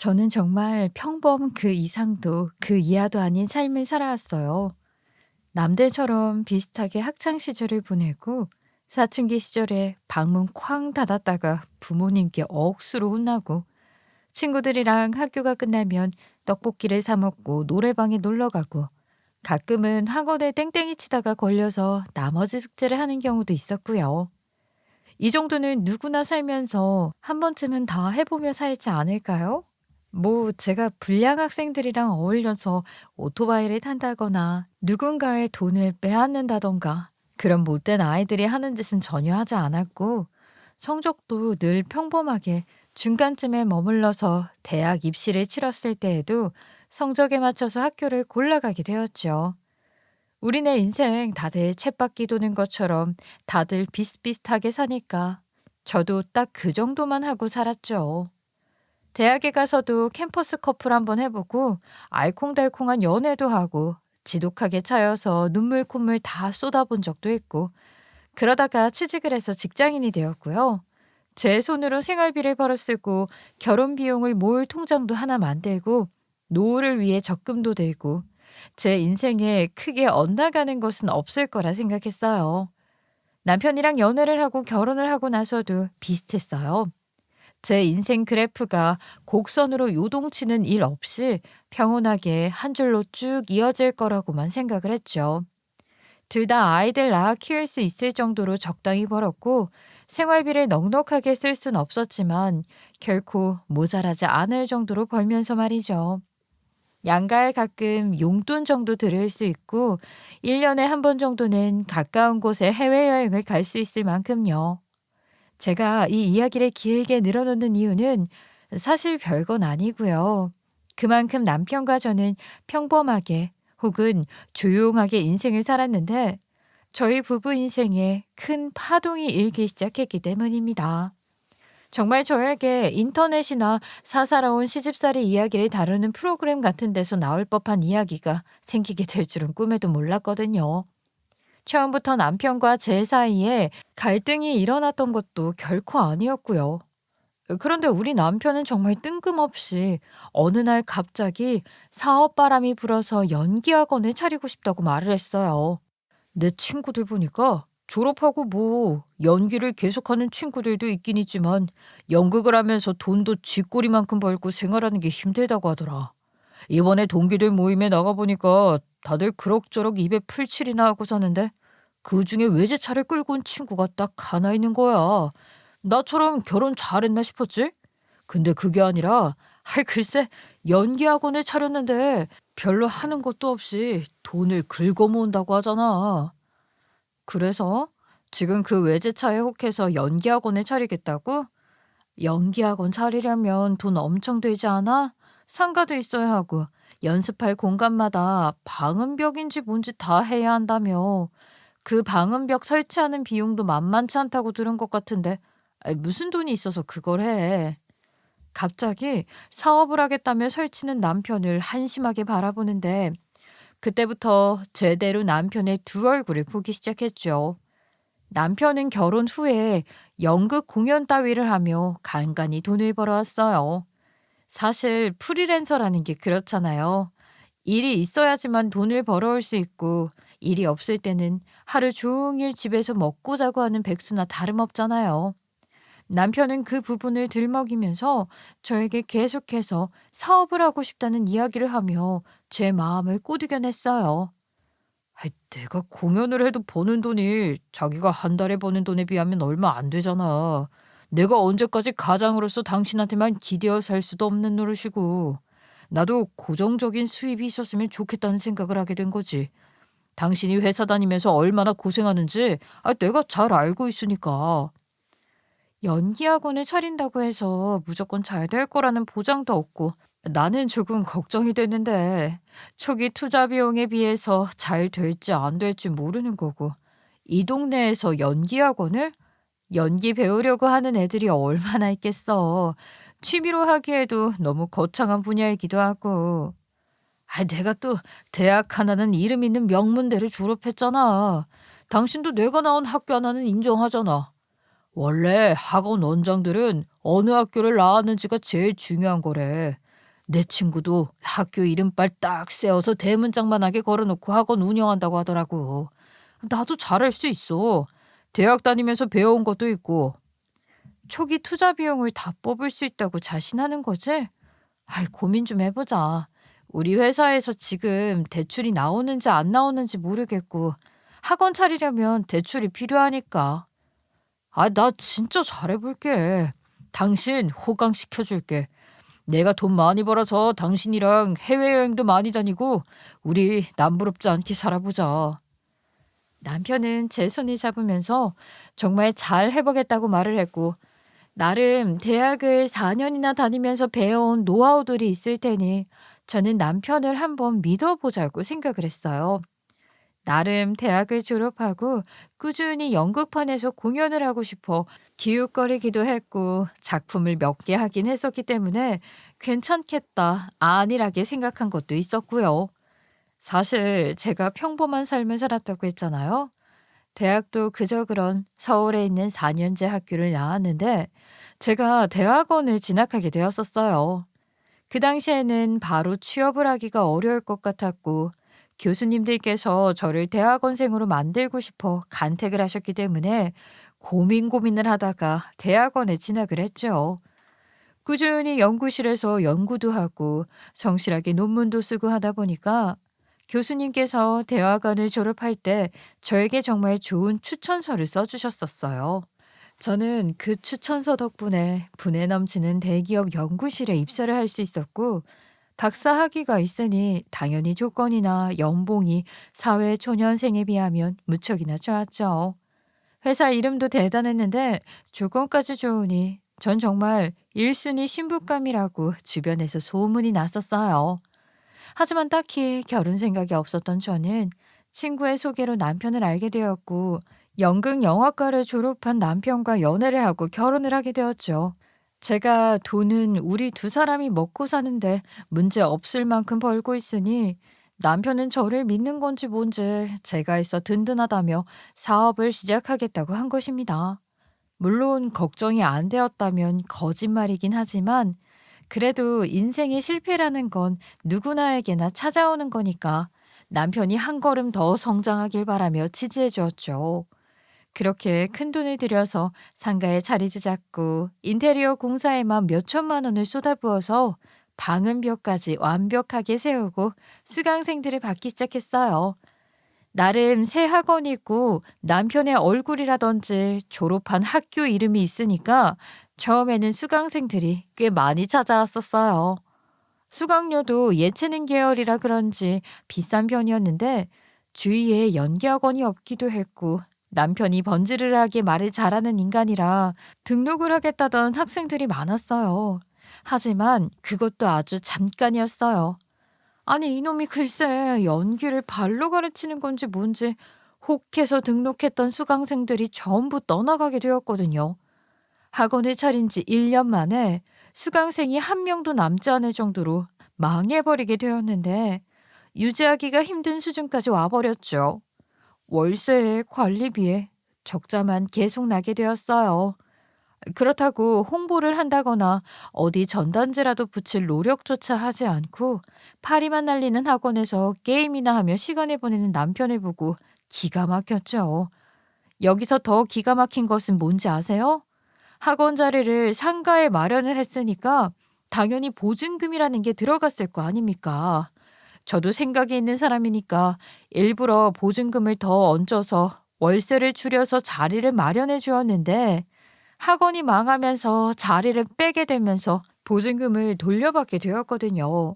저는 정말 평범 그 이상도 그 이하도 아닌 삶을 살아왔어요. 남들처럼 비슷하게 학창 시절을 보내고 사춘기 시절에 방문 쾅 닫았다가 부모님께 억수로 혼나고 친구들이랑 학교가 끝나면 떡볶이를 사 먹고 노래방에 놀러 가고 가끔은 학원에 땡땡이 치다가 걸려서 나머지 숙제를 하는 경우도 있었고요. 이 정도는 누구나 살면서 한 번쯤은 다 해보며 살지 않을까요? 제가 불량 학생들이랑 어울려서 오토바이를 탄다거나 누군가의 돈을 빼앗는다던가 그런 못된 아이들이 하는 짓은 전혀 하지 않았고 성적도 늘 평범하게 중간쯤에 머물러서 대학 입시를 치렀을 때에도 성적에 맞춰서 학교를 골라가게 되었죠. 우리네 인생 다들 쳇바퀴 도는 것처럼 다들 비슷비슷하게 사니까 저도 딱 그 정도만 하고 살았죠. 대학에 가서도 캠퍼스 커플 한번 해보고 알콩달콩한 연애도 하고 지독하게 차여서 눈물 콧물 다 쏟아본 적도 있고 그러다가 취직을 해서 직장인이 되었고요. 제 손으로 생활비를 벌어 쓰고 결혼 비용을 모을 통장도 하나 만들고 노후를 위해 적금도 들고 제 인생에 크게 엇나가는 것은 없을 거라 생각했어요. 남편이랑 연애를 하고 결혼을 하고 나서도 비슷했어요. 제 인생 그래프가 곡선으로 요동치는 일 없이 평온하게 한 줄로 쭉 이어질 거라고만 생각을 했죠. 둘 다 아이들 낳아 키울 수 있을 정도로 적당히 벌었고 생활비를 넉넉하게 쓸 순 없었지만 결코 모자라지 않을 정도로 벌면서 말이죠. 양가에 가끔 용돈 정도 들을 수 있고 1년에 한 번 정도는 가까운 곳에 해외여행을 갈 수 있을 만큼요. 제가 이 이야기를 길게 늘어놓는 이유는 사실 별건 아니고요. 그만큼 남편과 저는 평범하게 혹은 조용하게 인생을 살았는데 저희 부부 인생에 큰 파동이 일기 시작했기 때문입니다. 정말 저에게 인터넷이나 사사로운 시집살이 이야기를 다루는 프로그램 같은 데서 나올 법한 이야기가 생기게 될 줄은 꿈에도 몰랐거든요. 처음부터 남편과 제 사이에 갈등이 일어났던 것도 결코 아니었고요. 그런데 우리 남편은 정말 뜬금없이 어느 날 갑자기 사업 바람이 불어서 연기학원을 차리고 싶다고 말을 했어요. 내 친구들 보니까 졸업하고 연기를 계속하는 친구들도 있긴 있지만 연극을 하면서 돈도 쥐꼬리만큼 벌고 생활하는 게 힘들다고 하더라. 이번에 동기들 모임에 나가보니까 다들 그럭저럭 입에 풀칠이나 하고 사는데 그중에 외제차를 끌고 온 친구가 딱 하나 있는 거야. 나처럼 결혼 잘했나 싶었지? 근데 그게 아니라 글쎄 연기학원을 차렸는데 별로 하는 것도 없이 돈을 긁어 모은다고 하잖아. 그래서 지금 그 외제차에 혹해서 연기학원을 차리겠다고? 연기학원 차리려면 돈 엄청 들지 않아? 상가도 있어야 하고 연습할 공간마다 방음벽인지 뭔지 다 해야 한다며. 그 방음벽 설치하는 비용도 만만치 않다고 들은 것 같은데 무슨 돈이 있어서 그걸 해. 갑자기 사업을 하겠다며 설치는 남편을 한심하게 바라보는데 그때부터 제대로 남편의 두 얼굴을 보기 시작했죠. 남편은 결혼 후에 연극 공연 따위를 하며 간간히 돈을 벌어왔어요. 사실 프리랜서라는 게 그렇잖아요. 일이 있어야지만 돈을 벌어올 수 있고 일이 없을 때는 하루 종일 집에서 먹고 자고 하는 백수나 다름없잖아요. 남편은 그 부분을 들먹이면서 저에게 계속해서 사업을 하고 싶다는 이야기를 하며 제 마음을 꼬드겨냈어요. 내가 공연을 해도 버는 돈이 자기가 한 달에 버는 돈에 비하면 얼마 안 되잖아. 내가 언제까지 가장으로서 당신한테만 기대어 살 수도 없는 노릇이고. 나도 고정적인 수입이 있었으면 좋겠다는 생각을 하게 된 거지. 당신이 회사 다니면서 얼마나 고생하는지 내가 잘 알고 있으니까. 연기학원을 차린다고 해서 무조건 잘 될 거라는 보장도 없고 나는 조금 걱정이 되는데 초기 투자 비용에 비해서 잘 될지 안 될지 모르는 거고 이 동네에서 연기학원을? 연기 배우려고 하는 애들이 얼마나 있겠어. 취미로 하기에도 너무 거창한 분야이기도 하고. 내가 또 대학 하나는 이름 있는 명문대를 졸업했잖아. 당신도 내가 나온 학교 하나는 인정하잖아. 원래 학원 원장들은 어느 학교를 나왔는지가 제일 중요한 거래. 내 친구도 학교 이름빨 딱 세워서 대문짝만하게 걸어놓고 학원 운영한다고 하더라고. 나도 잘할 수 있어. 대학 다니면서 배워온 것도 있고. 초기 투자 비용을 다 뽑을 수 있다고 자신하는 거지? 아이, 고민 좀 해보자. 우리 회사에서 지금 대출이 나오는지 안 나오는지 모르겠고 학원 차리려면 대출이 필요하니까. 아, 나 진짜 잘해볼게. 당신 호강시켜줄게. 내가 돈 많이 벌어서 당신이랑 해외여행도 많이 다니고 우리 남부럽지 않게 살아보자. 남편은 제 손을 잡으면서 정말 잘 해보겠다고 말을 했고 나름 대학을 4년이나 다니면서 배워온 노하우들이 있을 테니 저는 남편을 한번 믿어보자고 생각을 했어요. 나름 대학을 졸업하고 꾸준히 연극판에서 공연을 하고 싶어 기웃거리기도 했고 작품을 몇 개 하긴 했었기 때문에 괜찮겠다 안일하게 생각한 것도 있었고요. 사실 제가 평범한 삶을 살았다고 했잖아요. 대학도 그저 그런 서울에 있는 4년제 학교를 나왔는데 제가 대학원을 진학하게 되었었어요. 그 당시에는 바로 취업을 하기가 어려울 것 같았고 교수님들께서 저를 대학원생으로 만들고 싶어 간택을 하셨기 때문에 고민을 하다가 대학원에 진학을 했죠. 꾸준히 연구실에서 연구도 하고 성실하게 논문도 쓰고 하다 보니까 교수님께서 대학원을 졸업할 때 저에게 정말 좋은 추천서를 써주셨었어요. 저는 그 추천서 덕분에 분에 넘치는 대기업 연구실에 입사를 할 수 있었고 박사 학위가 있으니 당연히 조건이나 연봉이 사회 초년생에 비하면 무척이나 좋았죠. 회사 이름도 대단했는데 조건까지 좋으니 전 정말 1순위 신부감이라고 주변에서 소문이 났었어요. 하지만 딱히 결혼 생각이 없었던 저는 친구의 소개로 남편을 알게 되었고 연극 영화과를 졸업한 남편과 연애를 하고 결혼을 하게 되었죠. 제가 돈은 우리 두 사람이 먹고 사는데 문제 없을 만큼 벌고 있으니 남편은 저를 믿는 건지 뭔지 제가 있어 든든하다며 사업을 시작하겠다고 한 것입니다. 물론 걱정이 안 되었다면 거짓말이긴 하지만 그래도 인생의 실패라는 건 누구나에게나 찾아오는 거니까 남편이 한 걸음 더 성장하길 바라며 지지해 주었죠. 그렇게 큰돈을 들여서 상가에 자리도 잡고 인테리어 공사에만 몇 천만 원을 쏟아부어서 방음벽까지 완벽하게 세우고 수강생들을 받기 시작했어요. 나름 새 학원이고 남편의 얼굴이라든지 졸업한 학교 이름이 있으니까 처음에는 수강생들이 꽤 많이 찾아왔었어요. 수강료도 예체능 계열이라 그런지 비싼 편이었는데 주위에 연기학원이 없기도 했고 남편이 번지르르하게 말을 잘하는 인간이라 등록을 하겠다던 학생들이 많았어요. 하지만 그것도 아주 잠깐이었어요. 아니 이놈이 글쎄 연기를 발로 가르치는 건지 뭔지 혹해서 등록했던 수강생들이 전부 떠나가게 되었거든요. 학원을 차린 지 1년 만에 수강생이 한 명도 남지 않을 정도로 망해버리게 되었는데 유지하기가 힘든 수준까지 와버렸죠. 월세에 관리비에 적자만 계속 나게 되었어요. 그렇다고 홍보를 한다거나 어디 전단지라도 붙일 노력조차 하지 않고 파리만 날리는 학원에서 게임이나 하며 시간을 보내는 남편을 보고 기가 막혔죠. 여기서 더 기가 막힌 것은 뭔지 아세요? 학원 자리를 상가에 마련을 했으니까 당연히 보증금이라는 게 들어갔을 거 아닙니까? 저도 생각이 있는 사람이니까 일부러 보증금을 더 얹어서 월세를 줄여서 자리를 마련해 주었는데 학원이 망하면서 자리를 빼게 되면서 보증금을 돌려받게 되었거든요.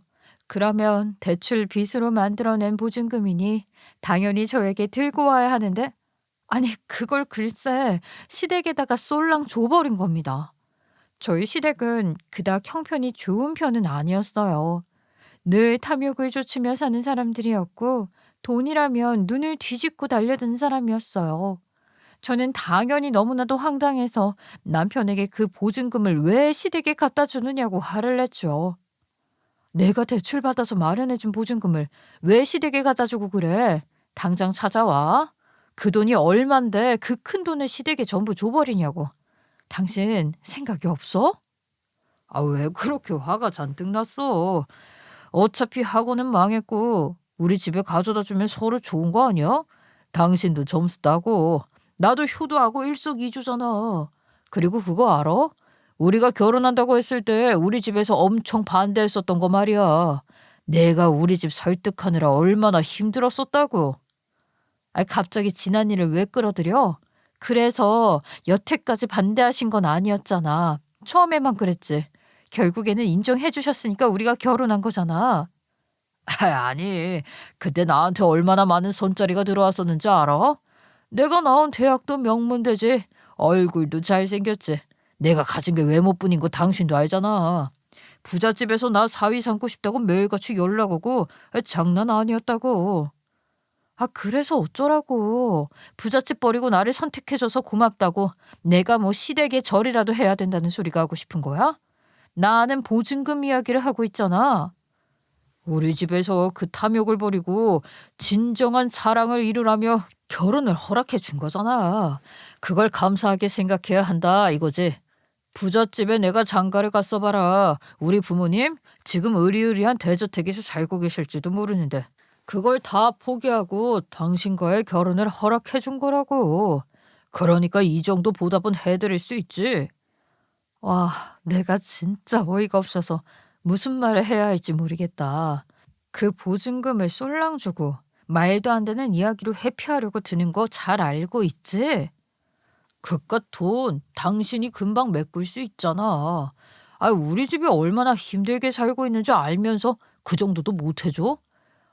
그러면 대출 빚으로 만들어낸 보증금이니 당연히 저에게 들고 와야 하는데 아니 그걸 글쎄 시댁에다가 쏠랑 줘버린 겁니다. 저희 시댁은 그닥 형편이 좋은 편은 아니었어요. 늘 탐욕을 좇으며 사는 사람들이었고 돈이라면 눈을 뒤집고 달려든 사람이었어요. 저는 당연히 너무나도 황당해서 남편에게 그 보증금을 왜 시댁에 갖다 주느냐고 화를 냈죠. 내가 대출받아서 마련해준 보증금을 왜 시댁에 갖다 주고 그래? 당장 찾아와. 그 돈이 얼만데 그 큰 돈을 시댁에 전부 줘버리냐고. 당신 생각이 없어? 아, 왜 그렇게 화가 잔뜩 났어? 어차피 학원은 망했고 우리 집에 가져다 주면 서로 좋은 거 아니야? 당신도 점수 따고 나도 효도하고 일석이조잖아. 그리고 그거 알아? 우리가 결혼한다고 했을 때 우리 집에서 엄청 반대했었던 거 말이야. 내가 우리 집 설득하느라 얼마나 힘들었었다고. 아, 갑자기 지난 일을 왜 끌어들여? 그래서 여태까지 반대하신 건 아니었잖아. 처음에만 그랬지. 결국에는 인정해 주셨으니까 우리가 결혼한 거잖아. 아니, 그때 나한테 얼마나 많은 손자리가 들어왔었는지 알아? 내가 나온 대학도 명문대지. 얼굴도 잘생겼지. 내가 가진 게 외모뿐인 거 당신도 알잖아. 부잣집에서 나 사위 삼고 싶다고 매일같이 연락 오고 장난 아니었다고. 아, 그래서 어쩌라고. 부잣집 버리고 나를 선택해줘서 고맙다고. 내가 뭐 시댁에 절이라도 해야 된다는 소리가 하고 싶은 거야? 나는 보증금 이야기를 하고 있잖아. 우리 집에서 그 탐욕을 버리고 진정한 사랑을 이루라며 결혼을 허락해 준 거잖아. 그걸 감사하게 생각해야 한다 이거지. 부잣집에 내가 장가를 갔어 봐라. 우리 부모님 지금 의리의리한 대저택에서 살고 계실지도 모르는데 그걸 다 포기하고 당신과의 결혼을 허락해 준 거라고. 그러니까 이 정도 보답은 해드릴 수 있지. 와, 내가 진짜 어이가 없어서 무슨 말을 해야 할지 모르겠다. 그 보증금을 쏠랑 주고 말도 안 되는 이야기로 회피하려고 드는 거 잘 알고 있지? 그깟 돈 당신이 금방 메꿀 수 있잖아. 아, 우리 집이 얼마나 힘들게 살고 있는지 알면서 그 정도도 못 해줘?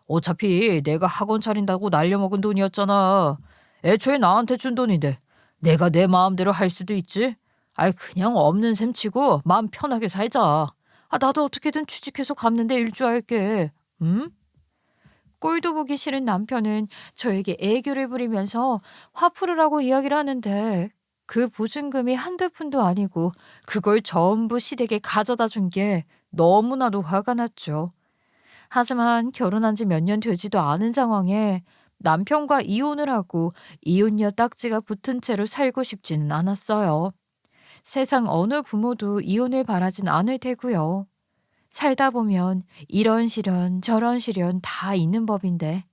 어차피 내가 학원 차린다고 날려먹은 돈이었잖아. 애초에 나한테 준 돈인데 내가 내 마음대로 할 수도 있지. 아이, 그냥 없는 셈 치고 마음 편하게 살자. 아, 나도 어떻게든 취직해서 갚는데 일조할게. 응? 꼴도 보기 싫은 남편은 저에게 애교를 부리면서 화풀이라고 이야기를 하는데 그 보증금이 한두 푼도 아니고 그걸 전부 시댁에 가져다 준 게 너무나도 화가 났죠. 하지만 결혼한 지 몇 년 되지도 않은 상황에 남편과 이혼을 하고 이혼녀 딱지가 붙은 채로 살고 싶지는 않았어요. 세상 어느 부모도 이혼을 바라진 않을 테고요. 살다 보면 이런 시련 저런 시련 다 있는 법인데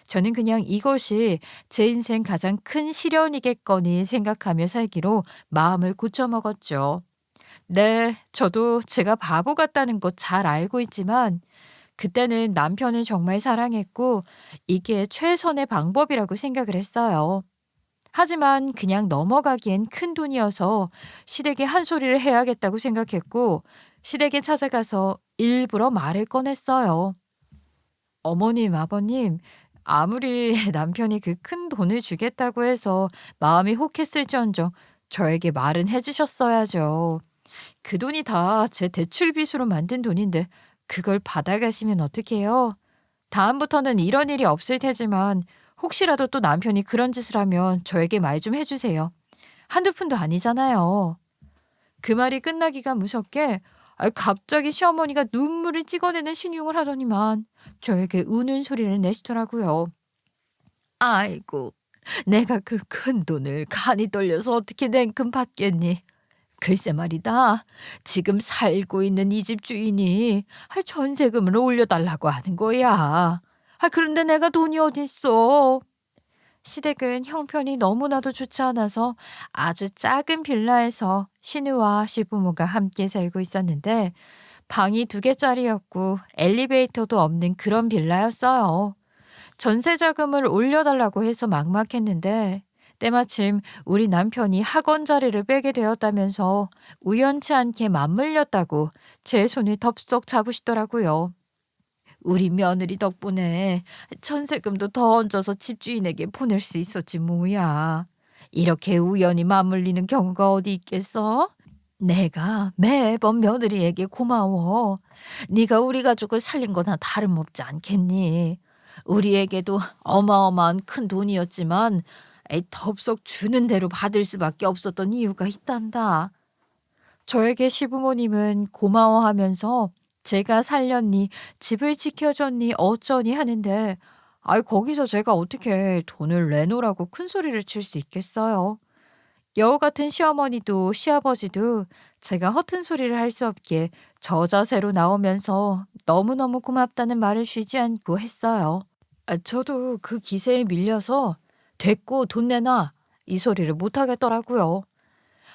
저는 그냥 이것이 제 인생 가장 큰 시련이겠거니 생각하며 살기로 마음을 고쳐먹었죠. 네, 저도 제가 바보 같다는 거 잘 알고 있지만 그때는 남편을 정말 사랑했고 이게 최선의 방법이라고 생각을 했어요. 하지만 그냥 넘어가기엔 큰 돈이어서 시댁에 한 소리를 해야겠다고 생각했고 시댁에 찾아가서 일부러 말을 꺼냈어요. 어머님, 아버님, 아무리 남편이 그 큰 돈을 주겠다고 해서 마음이 혹했을지언정 저에게 말은 해주셨어야죠. 그 돈이 다 제 대출 빚으로 만든 돈인데 그걸 받아가시면 어떡해요? 다음부터는 이런 일이 없을 테지만 혹시라도 또 남편이 그런 짓을 하면 저에게 말 좀 해주세요. 한두 푼도 아니잖아요. 그 말이 끝나기가 무섭게 갑자기 시어머니가 눈물을 찍어내는 신용을 하더니만 저에게 우는 소리를 내시더라고요. 아이고, 내가 그 큰 돈을 간이 떨려서 어떻게 냉큼 받겠니? 글쎄 말이다. 지금 살고 있는 이 집 주인이 전세금을 올려달라고 하는 거야. 그런데 내가 돈이 어딨어. 시댁은 형편이 너무나도 좋지 않아서 아주 작은 빌라에서 시누와 시부모가 함께 살고 있었는데 방이 2개짜리였고 엘리베이터도 없는 그런 빌라였어요. 전세 자금을 올려달라고 해서 막막했는데 때마침 우리 남편이 학원 자리를 빼게 되었다면서 우연치 않게 맞물렸다고 제 손을 덥석 잡으시더라고요. 우리 며느리 덕분에 전세금도 더 얹어서 집주인에게 보낼 수 있었지 뭐야. 이렇게 우연히 맞물리는 경우가 어디 있겠어? 내가 매번 며느리에게 고마워. 네가 우리 가족을 살린 거나 다름없지 않겠니? 우리에게도 어마어마한 큰 돈이었지만 덥석 주는 대로 받을 수밖에 없었던 이유가 있단다. 저에게 시부모님은 고마워하면서 제가 살렸니, 집을 지켜줬니, 어쩌니 하는데 거기서 제가 어떻게 돈을 내놓으라고 큰 소리를 칠 수 있겠어요. 여우 같은 시어머니도 시아버지도 제가 허튼 소리를 할 수 없게 저자세로 나오면서 너무너무 고맙다는 말을 쉬지 않고 했어요. 저도 그 기세에 밀려서 "됐고 돈 내놔." 이 소리를 못 하겠더라고요.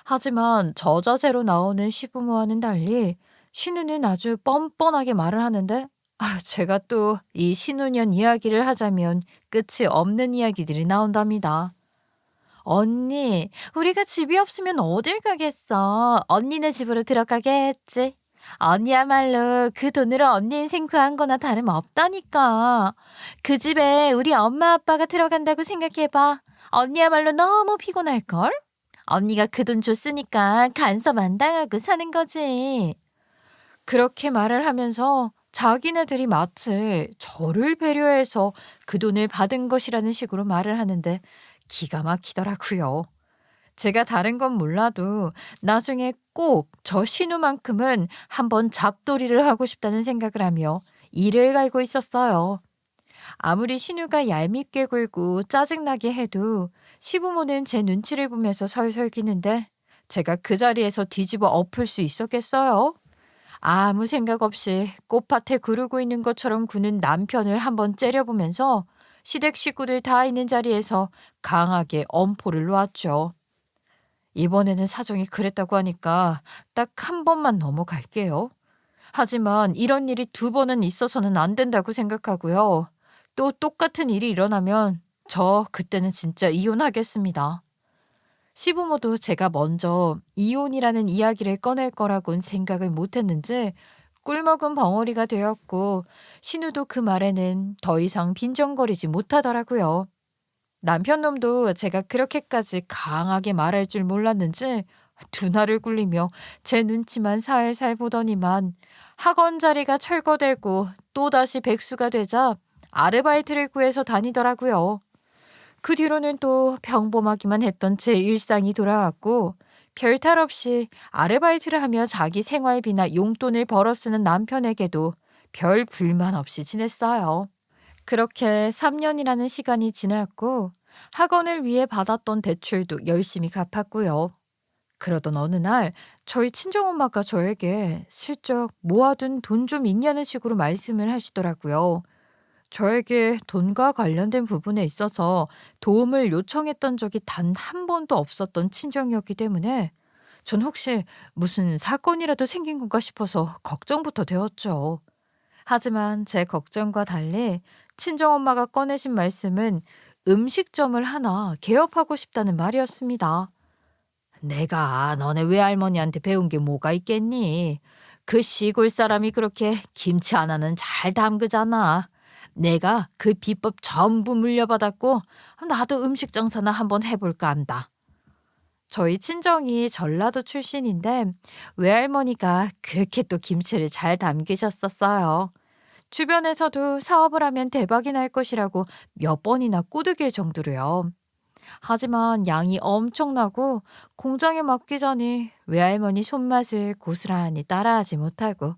하지만 저자세로 나오는 시부모와는 달리 신우는 아주 뻔뻔하게 말을 하는데, 제가 또 이 신우년 이야기를 하자면 끝이 없는 이야기들이 나온답니다. "언니, 우리가 집이 없으면 어딜 가겠어. 언니네 집으로 들어가겠지. 언니야말로 그 돈으로 언니 인생 구한 거나 다름없다니까. 그 집에 우리 엄마 아빠가 들어간다고 생각해봐. 언니야말로 너무 피곤할걸? 언니가 그 돈 줬으니까 간섭 안 당하고 사는 거지." 그렇게 말을 하면서 자기네들이 마치 저를 배려해서 그 돈을 받은 것이라는 식으로 말을 하는데 기가 막히더라고요. 제가 다른 건 몰라도 나중에 꼭 저 신우만큼은 한번 잡돌이를 하고 싶다는 생각을 하며 이를 갈고 있었어요. 아무리 신우가 얄밉게 굴고 짜증나게 해도 시부모는 제 눈치를 보면서 설설 기는데 제가 그 자리에서 뒤집어 엎을 수 있었겠어요? 아무 생각 없이 꽃밭에 구르고 있는 것처럼 구는 남편을 한번 째려보면서 시댁 식구들 다 있는 자리에서 강하게 엄포를 놓았죠. 이번에는 사정이 그랬다고 하니까 딱 한 번만 넘어갈게요. 하지만 이런 일이 두 번은 있어서는 안 된다고 생각하고요. 또 똑같은 일이 일어나면 저 그때는 진짜 이혼하겠습니다. 시부모도 제가 먼저 이혼이라는 이야기를 꺼낼 거라고는 생각을 못했는지 꿀먹은 벙어리가 되었고, 신우도 그 말에는 더 이상 빈정거리지 못하더라고요. 남편 놈도 제가 그렇게까지 강하게 말할 줄 몰랐는지 두 날을 굴리며 제 눈치만 살살 보더니만 학원 자리가 철거되고 또다시 백수가 되자 아르바이트를 구해서 다니더라고요. 그 뒤로는 또 평범하기만 했던 제 일상이 돌아왔고, 별탈 없이 아르바이트를 하며 자기 생활비나 용돈을 벌어 쓰는 남편에게도 별 불만 없이 지냈어요. 그렇게 3년이라는 시간이 지났고 학원을 위해 받았던 대출도 열심히 갚았고요. 그러던 어느 날 저희 친정엄마가 저에게 슬쩍 모아둔 돈 좀 있냐는 식으로 말씀을 하시더라고요. 저에게 돈과 관련된 부분에 있어서 도움을 요청했던 적이 단 한 번도 없었던 친정이었기 때문에 전 혹시 무슨 사건이라도 생긴 건가 싶어서 걱정부터 되었죠. 하지만 제 걱정과 달리 친정엄마가 꺼내신 말씀은 음식점을 하나 개업하고 싶다는 말이었습니다. "내가 너네 외할머니한테 배운 게 뭐가 있겠니? 그 시골 사람이 그렇게 김치 하나는 잘 담그잖아. 내가 그 비법 전부 물려받았고 나도 음식 장사나 한번 해볼까 한다." 저희 친정이 전라도 출신인데 외할머니가 그렇게 또 김치를 잘 담기셨었어요. 주변에서도 사업을 하면 대박이 날 것이라고 몇 번이나 꼬드길 정도로요. 하지만 양이 엄청나고 공장에 맡기자니 외할머니 손맛을 고스란히 따라하지 못하고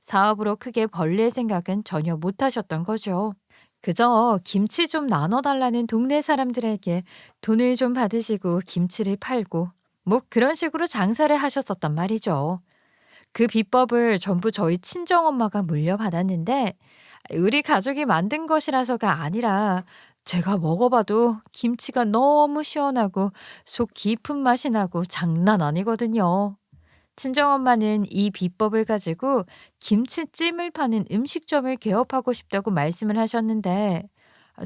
사업으로 크게 벌릴 생각은 전혀 못 하셨던 거죠. 그저 김치 좀 나눠달라는 동네 사람들에게 돈을 좀 받으시고 김치를 팔고 뭐 그런 식으로 장사를 하셨었단 말이죠. 그 비법을 전부 저희 친정엄마가 물려받았는데 우리 가족이 만든 것이라서가 아니라 제가 먹어봐도 김치가 너무 시원하고 속 깊은 맛이 나고 장난 아니거든요. 친정엄마는 이 비법을 가지고 김치찜을 파는 음식점을 개업하고 싶다고 말씀을 하셨는데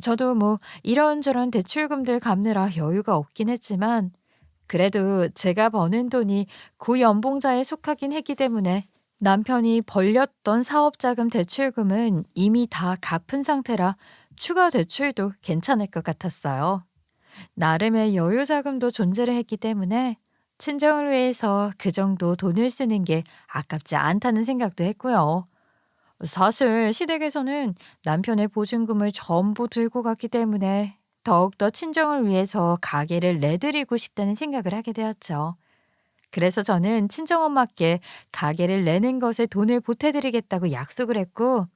저도 뭐 이런저런 대출금들 갚느라 여유가 없긴 했지만 그래도 제가 버는 돈이 고연봉자에 속하긴 했기 때문에 남편이 벌렸던 사업자금 대출금은 이미 다 갚은 상태라 추가 대출도 괜찮을 것 같았어요. 나름의 여유 자금도 존재를 했기 때문에 친정을 위해서 그 정도 돈을 쓰는 게 아깝지 않다는 생각도 했고요. 사실 시댁에서는 남편의 보증금을 전부 들고 갔기 때문에 더욱더 친정을 위해서 가게를 내드리고 싶다는 생각을 하게 되었죠. 그래서 저는 친정엄마께 가게를 내는 것에 돈을 보태드리겠다고 약속을 했고,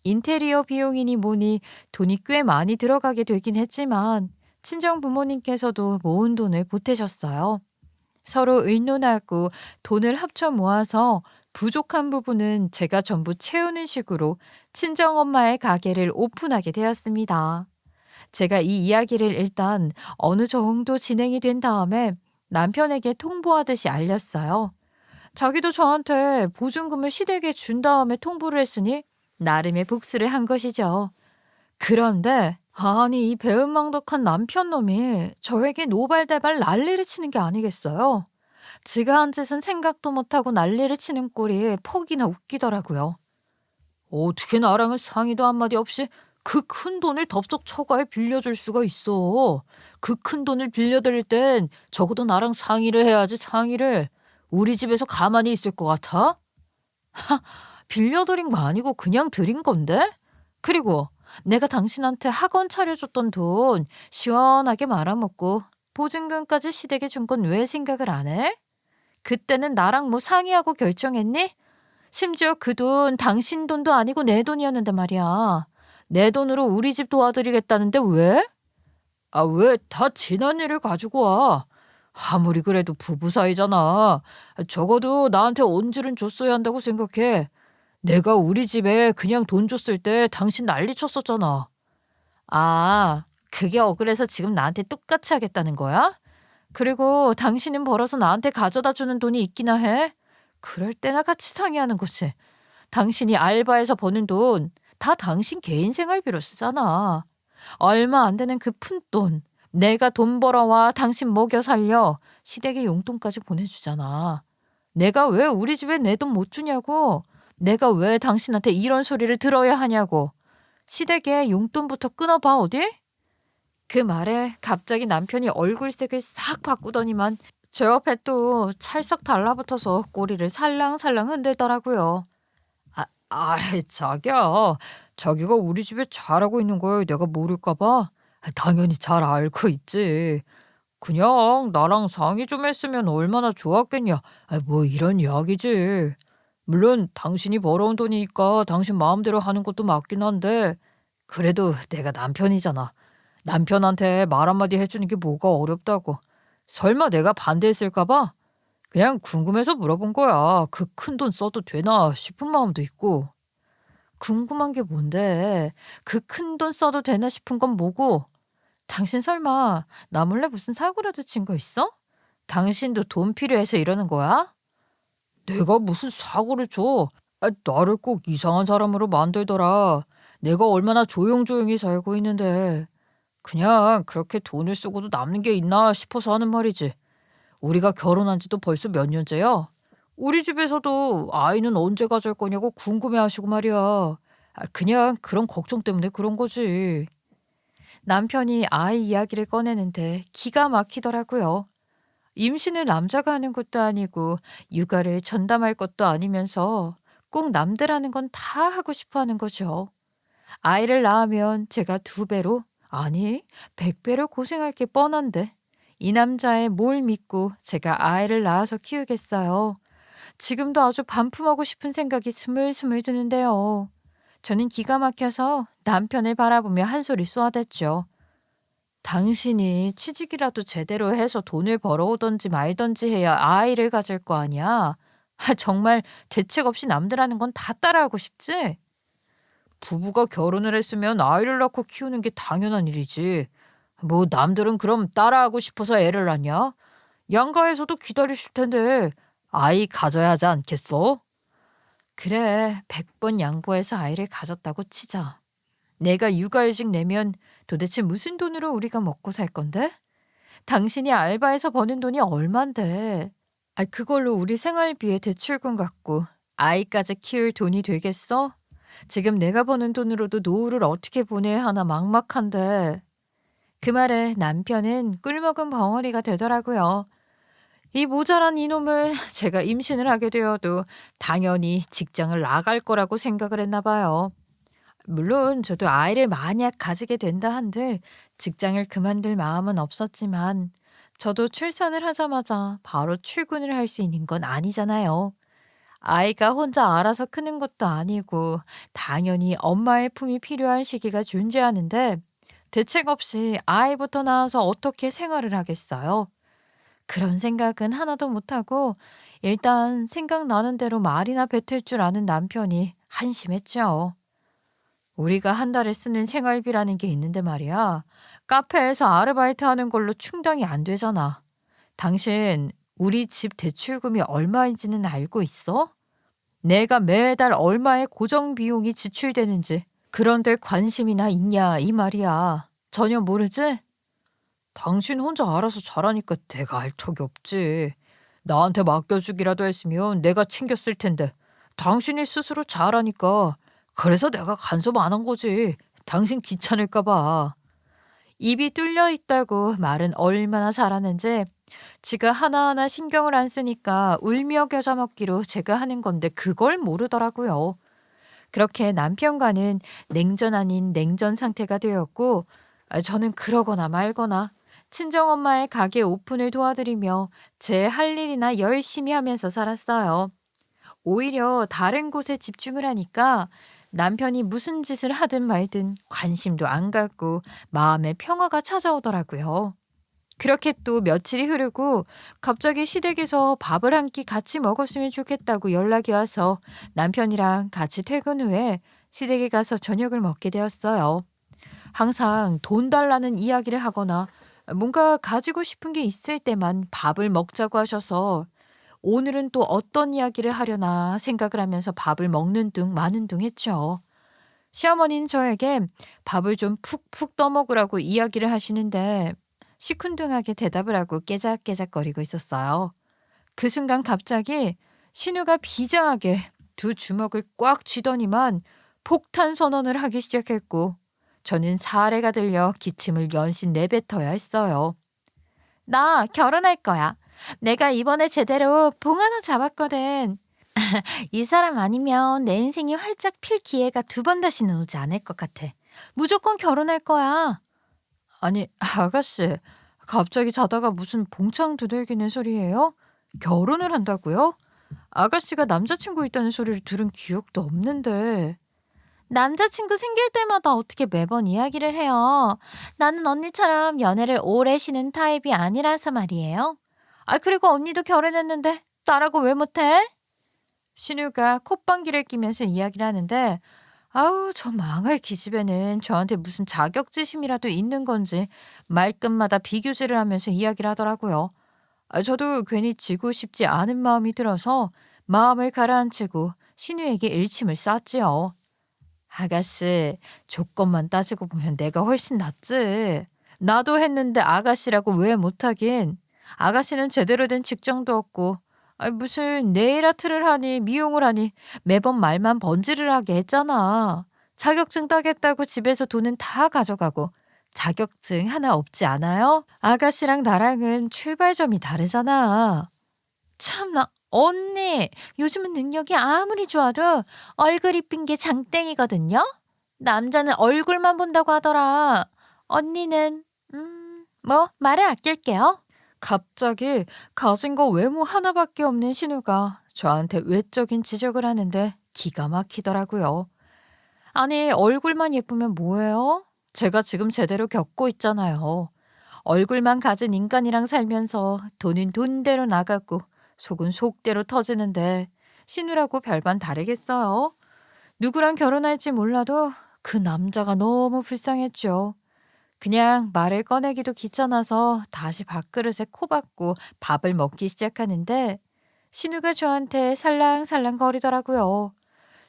인테리어 비용이니 뭐니 돈이 꽤 많이 들어가게 되긴 했지만 친정 부모님께서도 모은 돈을 보태셨어요. 서로 의논하고 돈을 합쳐 모아서 부족한 부분은 제가 전부 채우는 식으로 친정엄마의 가게를 오픈하게 되었습니다. 제가 이 이야기를 일단 어느 정도 진행이 된 다음에 남편에게 통보하듯이 알렸어요. 자기도 저한테 보증금을 시댁에 준 다음에 통보를 했으니 나름의 복수를 한 것이죠. 그런데 아니 이 배은망덕한 남편 놈이 저에게 노발대발 난리를 치는 게 아니겠어요. 지가 한 짓은 생각도 못하고 난리를 치는 꼴이 퍽이나 웃기더라고요. 어떻게 나랑은 상의도 한마디 없이 그 큰 돈을 덥석 처가에 빌려줄 수가 있어. 그 큰 돈을 빌려드릴 땐 적어도 나랑 상의를 해야지 상의를. 우리 집에서 가만히 있을 것 같아? 빌려드린 거 아니고 그냥 드린 건데? 그리고 내가 당신한테 학원 차려줬던 돈 시원하게 말아먹고 보증금까지 시댁에 준 건 왜 생각을 안 해? 그때는 나랑 뭐 상의하고 결정했니? 심지어 그 돈 당신 돈도 아니고 내 돈이었는데 말이야. 내 돈으로 우리 집 도와드리겠다는데 왜? 아, 왜 다 지난 일을 가지고 와? 아무리 그래도 부부 사이잖아. 적어도 나한테 언질은 줬어야 한다고 생각해. 내가 우리 집에 그냥 돈 줬을 때 당신 난리 쳤었잖아. 아, 그게 억울해서 지금 나한테 똑같이 하겠다는 거야? 그리고 당신은 벌어서 나한테 가져다 주는 돈이 있기나 해? 그럴 때나 같이 상의하는 거지. 당신이 알바해서 버는 돈 다 당신 개인 생활비로 쓰잖아. 얼마 안 되는 그 푼돈 내가 돈 벌어와 당신 먹여 살려 시댁에 용돈까지 보내주잖아. 내가 왜 우리 집에 내 돈 못 주냐고. 내가 왜 당신한테 이런 소리를 들어야 하냐고. 시댁에 용돈부터 끊어봐 어디? 그 말에 갑자기 남편이 얼굴색을 싹 바꾸더니만 저 옆에 또 찰싹 달라붙어서 꼬리를 살랑살랑 흔들더라고요. 자기야. 자기가 우리 집에 잘하고 있는 걸 내가 모를까 봐? 당연히 잘 알고 있지. 그냥 나랑 상의 좀 했으면 얼마나 좋았겠냐. 뭐 이런 이야기지. 물론 당신이 벌어온 돈이니까 당신 마음대로 하는 것도 맞긴 한데 그래도 내가 남편이잖아. 남편한테 말 한마디 해주는 게 뭐가 어렵다고. 설마 내가 반대했을까 봐? 그냥 궁금해서 물어본 거야. 그 큰 돈 써도 되나 싶은 마음도 있고. 궁금한 게 뭔데? 그 큰 돈 써도 되나 싶은 건 뭐고? 당신 설마 나 몰래 무슨 사고라도 친 거 있어? 당신도 돈 필요해서 이러는 거야? 내가 무슨 사고를 쳐? 나를 꼭 이상한 사람으로 만들더라. 내가 얼마나 조용조용히 살고 있는데. 그냥 그렇게 돈을 쓰고도 남는 게 있나 싶어서 하는 말이지. 우리가 결혼한 지도 벌써 몇 년째야? 우리 집에서도 아이는 언제 가질 거냐고 궁금해하시고 말이야. 그냥 그런 걱정 때문에 그런 거지. 남편이 아이 이야기를 꺼내는데 기가 막히더라고요. 임신을 남자가 하는 것도 아니고 육아를 전담할 것도 아니면서 꼭 남들 하는 건 다 하고 싶어 하는 거죠. 아이를 낳으면 제가 2배로, 아니 100배로 고생할 게 뻔한데 이 남자의 뭘 믿고 제가 아이를 낳아서 키우겠어요. 지금도 아주 반품하고 싶은 생각이 스물스물 드는데요. 저는 기가 막혀서 남편을 바라보며 한 소리 쏘아댔죠. 당신이 취직이라도 제대로 해서 돈을 벌어오던지 말던지 해야 아이를 가질 거 아니야. 정말 대책 없이 남들 하는 건 다 따라하고 싶지? 부부가 결혼을 했으면 아이를 낳고 키우는 게 당연한 일이지. 뭐 남들은 그럼 따라하고 싶어서 애를 낳냐? 양가에서도 기다리실 텐데 아이 가져야 하지 않겠어? 그래, 100번 양보해서 아이를 가졌다고 치자. 내가 육아휴직 내면 도대체 무슨 돈으로 우리가 먹고 살 건데? 당신이 알바해서 버는 돈이 얼만데? 그걸로 우리 생활비에 대출금 갚고 아이까지 키울 돈이 되겠어? 지금 내가 버는 돈으로도 노후를 어떻게 보내야 하나 막막한데. 그 말에 남편은 꿀먹은 벙어리가 되더라고요. 이 모자란 이놈을 제가 임신을 하게 되어도 당연히 직장을 나갈 거라고 생각을 했나 봐요. 물론 저도 아이를 만약 가지게 된다 한들 직장을 그만둘 마음은 없었지만 저도 출산을 하자마자 바로 출근을 할 수 있는 건 아니잖아요. 아이가 혼자 알아서 크는 것도 아니고 당연히 엄마의 품이 필요한 시기가 존재하는데 대책 없이 아이부터 낳아서 어떻게 생활을 하겠어요? 그런 생각은 하나도 못하고 일단 생각나는 대로 말이나 뱉을 줄 아는 남편이 한심했죠. 우리가 한 달에 쓰는 생활비라는 게 있는데 말이야. 카페에서 아르바이트 하는 걸로 충당이 안 되잖아. 당신 우리 집 대출금이 얼마인지는 알고 있어? 내가 매달 얼마의 고정 비용이 지출되는지 그런데 관심이나 있냐 이 말이야. 전혀 모르지? 당신 혼자 알아서 잘하니까 내가 알 턱이 없지. 나한테 맡겨주기라도 했으면 내가 챙겼을 텐데 당신이 스스로 잘하니까 그래서 내가 간섭 안 한 거지. 당신 귀찮을까 봐. 입이 뚫려 있다고 말은 얼마나 잘하는지 지가 하나하나 신경을 안 쓰니까 울며 겨자 먹기로 제가 하는 건데 그걸 모르더라고요. 그렇게 남편과는 냉전 아닌 냉전 상태가 되었고 저는 그러거나 말거나 친정엄마의 가게 오픈을 도와드리며 제 할 일이나 열심히 하면서 살았어요. 오히려 다른 곳에 집중을 하니까 남편이 무슨 짓을 하든 말든 관심도 안 갖고 마음의 평화가 찾아오더라고요. 그렇게 또 며칠이 흐르고 갑자기 시댁에서 밥을 한 끼 같이 먹었으면 좋겠다고 연락이 와서 남편이랑 같이 퇴근 후에 시댁에 가서 저녁을 먹게 되었어요. 항상 돈 달라는 이야기를 하거나 뭔가 가지고 싶은 게 있을 때만 밥을 먹자고 하셔서 오늘은 또 어떤 이야기를 하려나 생각을 하면서 밥을 먹는 둥 마는 둥 했죠. 시어머니는 저에게 밥을 좀 푹푹 떠먹으라고 이야기를 하시는데 시큰둥하게 대답을 하고 깨작깨작거리고 있었어요. 그 순간 갑자기 신우가 비장하게 두 주먹을 꽉 쥐더니만 폭탄 선언을 하기 시작했고 저는 사례가 들려 기침을 연신 내뱉어야 했어요. 나 결혼할 거야. 내가 이번에 제대로 봉 하나 잡았거든. 이 사람 아니면 내 인생이 활짝 필 기회가 두 번 다시는 오지 않을 것 같아. 무조건 결혼할 거야. 아니, 아가씨, 갑자기 자다가 무슨 봉창 두들기는 소리예요? 결혼을 한다고요? 아가씨가 남자친구 있다는 소리를 들은 기억도 없는데. 남자친구 생길 때마다 어떻게 매번 이야기를 해요. 나는 언니처럼 연애를 오래 쉬는 타입이 아니라서 말이에요. 아, 그리고 언니도 결혼했는데 나라고 왜 못해? 신우가 콧방귀를 끼면서 이야기를 하는데 아우 저 망할 기집애는 저한테 무슨 자격지심이라도 있는 건지 말끝마다 비교질을 하면서 이야기를 하더라고요. 저도 괜히 지고 싶지 않은 마음이 들어서 마음을 가라앉히고 신우에게 일침을 쐈지요. 아가씨, 조건만 따지고 보면 내가 훨씬 낫지. 나도 했는데 아가씨라고 왜 못하긴. 아가씨는 제대로 된 직장도 없고 무슨 네일 아트를 하니 미용을 하니 매번 말만 번지를 하게 했잖아. 자격증 따겠다고 집에서 돈은 다 가져가고 자격증 하나 없지 않아요? 아가씨랑 나랑은 출발점이 다르잖아. 참나, 언니, 요즘은 능력이 아무리 좋아도 얼굴 이쁜 게 장땡이거든요? 남자는 얼굴만 본다고 하더라. 언니는, 뭐, 말을 아낄게요. 갑자기 가진 거 외모 하나밖에 없는 신우가 저한테 외적인 지적을 하는데 기가 막히더라고요. 아니, 얼굴만 예쁘면 뭐예요? 제가 지금 제대로 겪고 있잖아요. 얼굴만 가진 인간이랑 살면서 돈은 돈대로 나가고 속은 속대로 터지는데 신우라고 별반 다르겠어요? 누구랑 결혼할지 몰라도 그 남자가 너무 불쌍했죠. 그냥 말을 꺼내기도 귀찮아서 다시 밥그릇에 코 박고 밥을 먹기 시작하는데 신우가 저한테 살랑살랑 거리더라고요.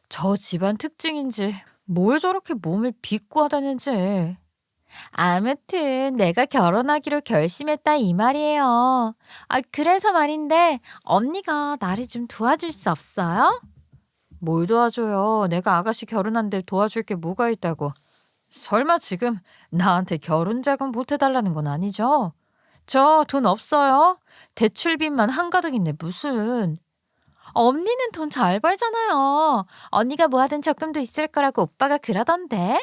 저 집안 특징인지 뭘 저렇게 몸을 빗고 하다는지. 아무튼 내가 결혼하기로 결심했다 이 말이에요. 아, 그래서 말인데 언니가 나를 좀 도와줄 수 없어요? 뭘 도와줘요. 내가 아가씨 결혼한데 도와줄 게 뭐가 있다고. 설마 지금 나한테 결혼 자금 보태달라는 건 아니죠? 저 돈 없어요. 대출빚만 한가득인데 무슨. 언니는 돈 잘 벌잖아요. 언니가 뭐 하든 적금도 있을 거라고 오빠가 그러던데.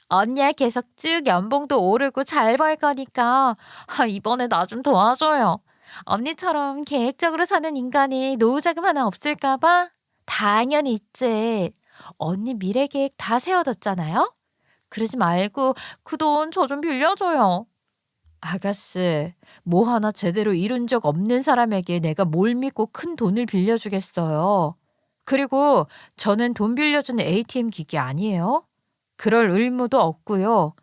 언니야 계속 쭉 연봉도 오르고 잘 벌 거니까 이번에 나 좀 도와줘요. 언니처럼 계획적으로 사는 인간이 노후자금 하나 없을까 봐? 당연히 있지. 언니 미래 계획 다 세워뒀잖아요. 그러지 말고 그 돈 저 좀 빌려줘요. 아가씨, 뭐 하나 제대로 이룬 적 없는 사람에게 내가 뭘 믿고 큰 돈을 빌려주겠어요. 그리고 저는 돈 빌려주는 ATM 기기 아니에요. 그럴 의무도 없고요.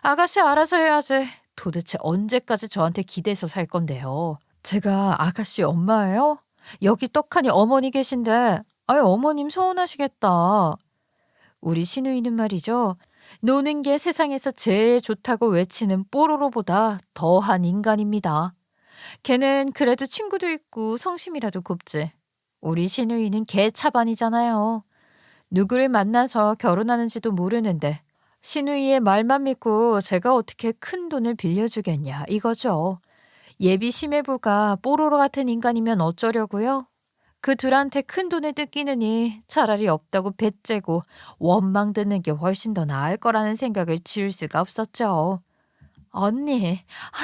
아가씨 알아서 해야지. 도대체 언제까지 저한테 기대서 살 건데요. 제가 아가씨 엄마예요? 여기 떡하니 어머니 계신데, 아유, 어머님 서운하시겠다. 우리 시누이는 말이죠. 노는 게 세상에서 제일 좋다고 외치는 뽀로로보다 더한 인간입니다. 걔는 그래도 친구도 있고 성심이라도 곱지. 우리 시누이는 개 차반이잖아요. 누구를 만나서 결혼하는지도 모르는데 시누이의 말만 믿고 제가 어떻게 큰 돈을 빌려주겠냐 이거죠. 예비 심해부가 뽀로로 같은 인간이면 어쩌려고요? 그 둘한테 큰 돈을 뜯기느니 차라리 없다고 배째고 원망 듣는 게 훨씬 더 나을 거라는 생각을 지울 수가 없었죠. 언니,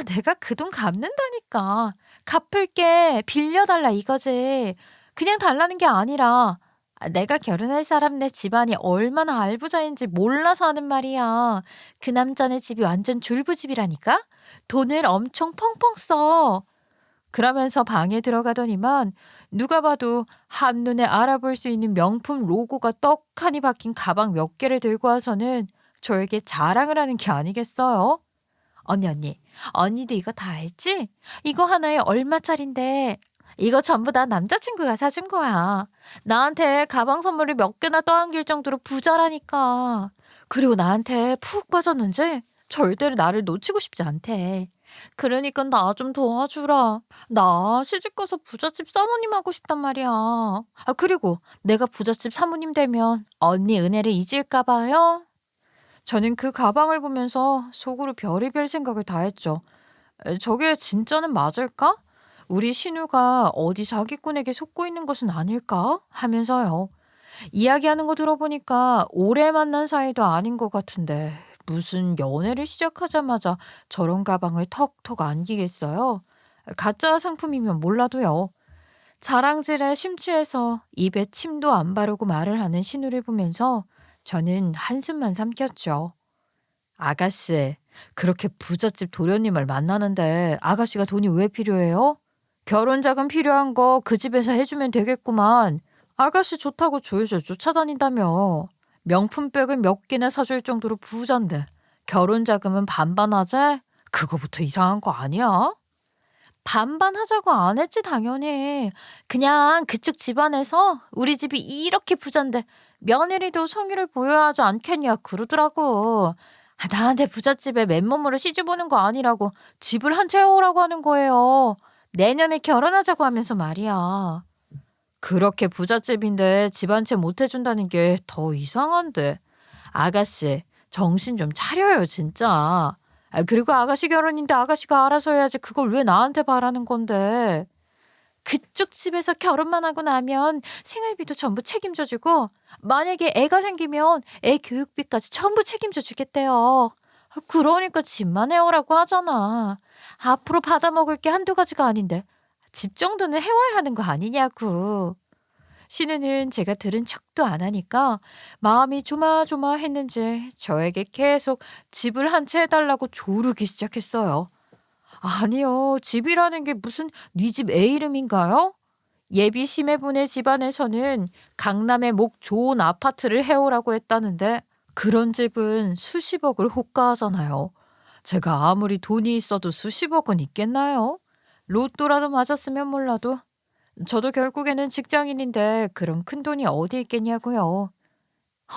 내가 그 돈 갚는다니까. 갚을게. 빌려달라 이거지. 그냥 달라는 게 아니라 내가 결혼할 사람 내 집안이 얼마나 알부자인지 몰라서 하는 말이야. 그 남자네 집이 완전 졸부집이라니까? 돈을 엄청 펑펑 써. 그러면서 방에 들어가더니만 누가 봐도 한눈에 알아볼 수 있는 명품 로고가 떡하니 박힌 가방 몇 개를 들고 와서는 저에게 자랑을 하는 게 아니겠어요? 언니, 언니도 이거 다 알지? 이거 하나에 얼마짜린데? 이거 전부 다 남자친구가 사준 거야. 나한테 가방 선물을 몇 개나 떠안길 정도로 부자라니까. 그리고 나한테 푹 빠졌는지 절대로 나를 놓치고 싶지 않대. 그러니까 나 좀 도와주라. 나 시집가서 부잣집 사모님 하고 싶단 말이야. 그리고 내가 부잣집 사모님 되면 언니 은혜를 잊을까 봐요. 저는 그 가방을 보면서 속으로 별의별 생각을 다 했죠. 저게 진짜는 맞을까? 우리 신우가 어디 사기꾼에게 속고 있는 것은 아닐까? 하면서요. 이야기하는 거 들어보니까 오래 만난 사이도 아닌 것 같은데 무슨 연애를 시작하자마자 저런 가방을 턱턱 안기겠어요? 가짜 상품이면 몰라도요. 자랑질에 심취해서 입에 침도 안 바르고 말을 하는 신우를 보면서 저는 한숨만 삼켰죠. 아가씨, 그렇게 부잣집 도련님을 만나는데 아가씨가 돈이 왜 필요해요? 결혼 자금 필요한 거 그 집에서 해주면 되겠구만. 아가씨 좋다고 졸졸 쫓아다닌다며. 명품백을 몇 개나 사줄 정도로 부잔데 결혼 자금은 반반 하재? 그거부터 이상한 거 아니야? 반반 하자고 안 했지 당연히. 그냥 그쪽 집안에서 우리 집이 이렇게 부잔데 며느리도 성의를 보여야 하지 않겠냐 그러더라고. 나한테 부잣집에 맨몸으로 시집오는 거 아니라고 집을 한 채 해오라고 하는 거예요. 내년에 결혼하자고 하면서 말이야. 그렇게 부잣집인데 집 한 채 못 해준다는 게 더 이상한데. 아가씨, 정신 좀 차려요, 진짜. 그리고 아가씨 결혼인데 아가씨가 알아서 해야지 그걸 왜 나한테 바라는 건데. 그쪽 집에서 결혼만 하고 나면 생활비도 전부 책임져주고 만약에 애가 생기면 애 교육비까지 전부 책임져 주겠대요. 그러니까 집만 해오라고 하잖아. 앞으로 받아먹을 게 한두 가지가 아닌데 집 정도는 해와야 하는 거 아니냐고. 신우는 제가 들은 척도 안 하니까 마음이 조마조마했는지 저에게 계속 집을 한 채 해달라고 조르기 시작했어요. 아니요, 집이라는 게 무슨 네 집 애 이름인가요? 예비 심해분의 집안에서는 강남의 목 좋은 아파트를 해오라고 했다는데 그런 집은 수십억을 호가하잖아요. 제가 아무리 돈이 있어도 수십억은 있겠나요? 로또라도 맞았으면 몰라도 저도 결국에는 직장인인데 그런 큰 돈이 어디 있겠냐고요.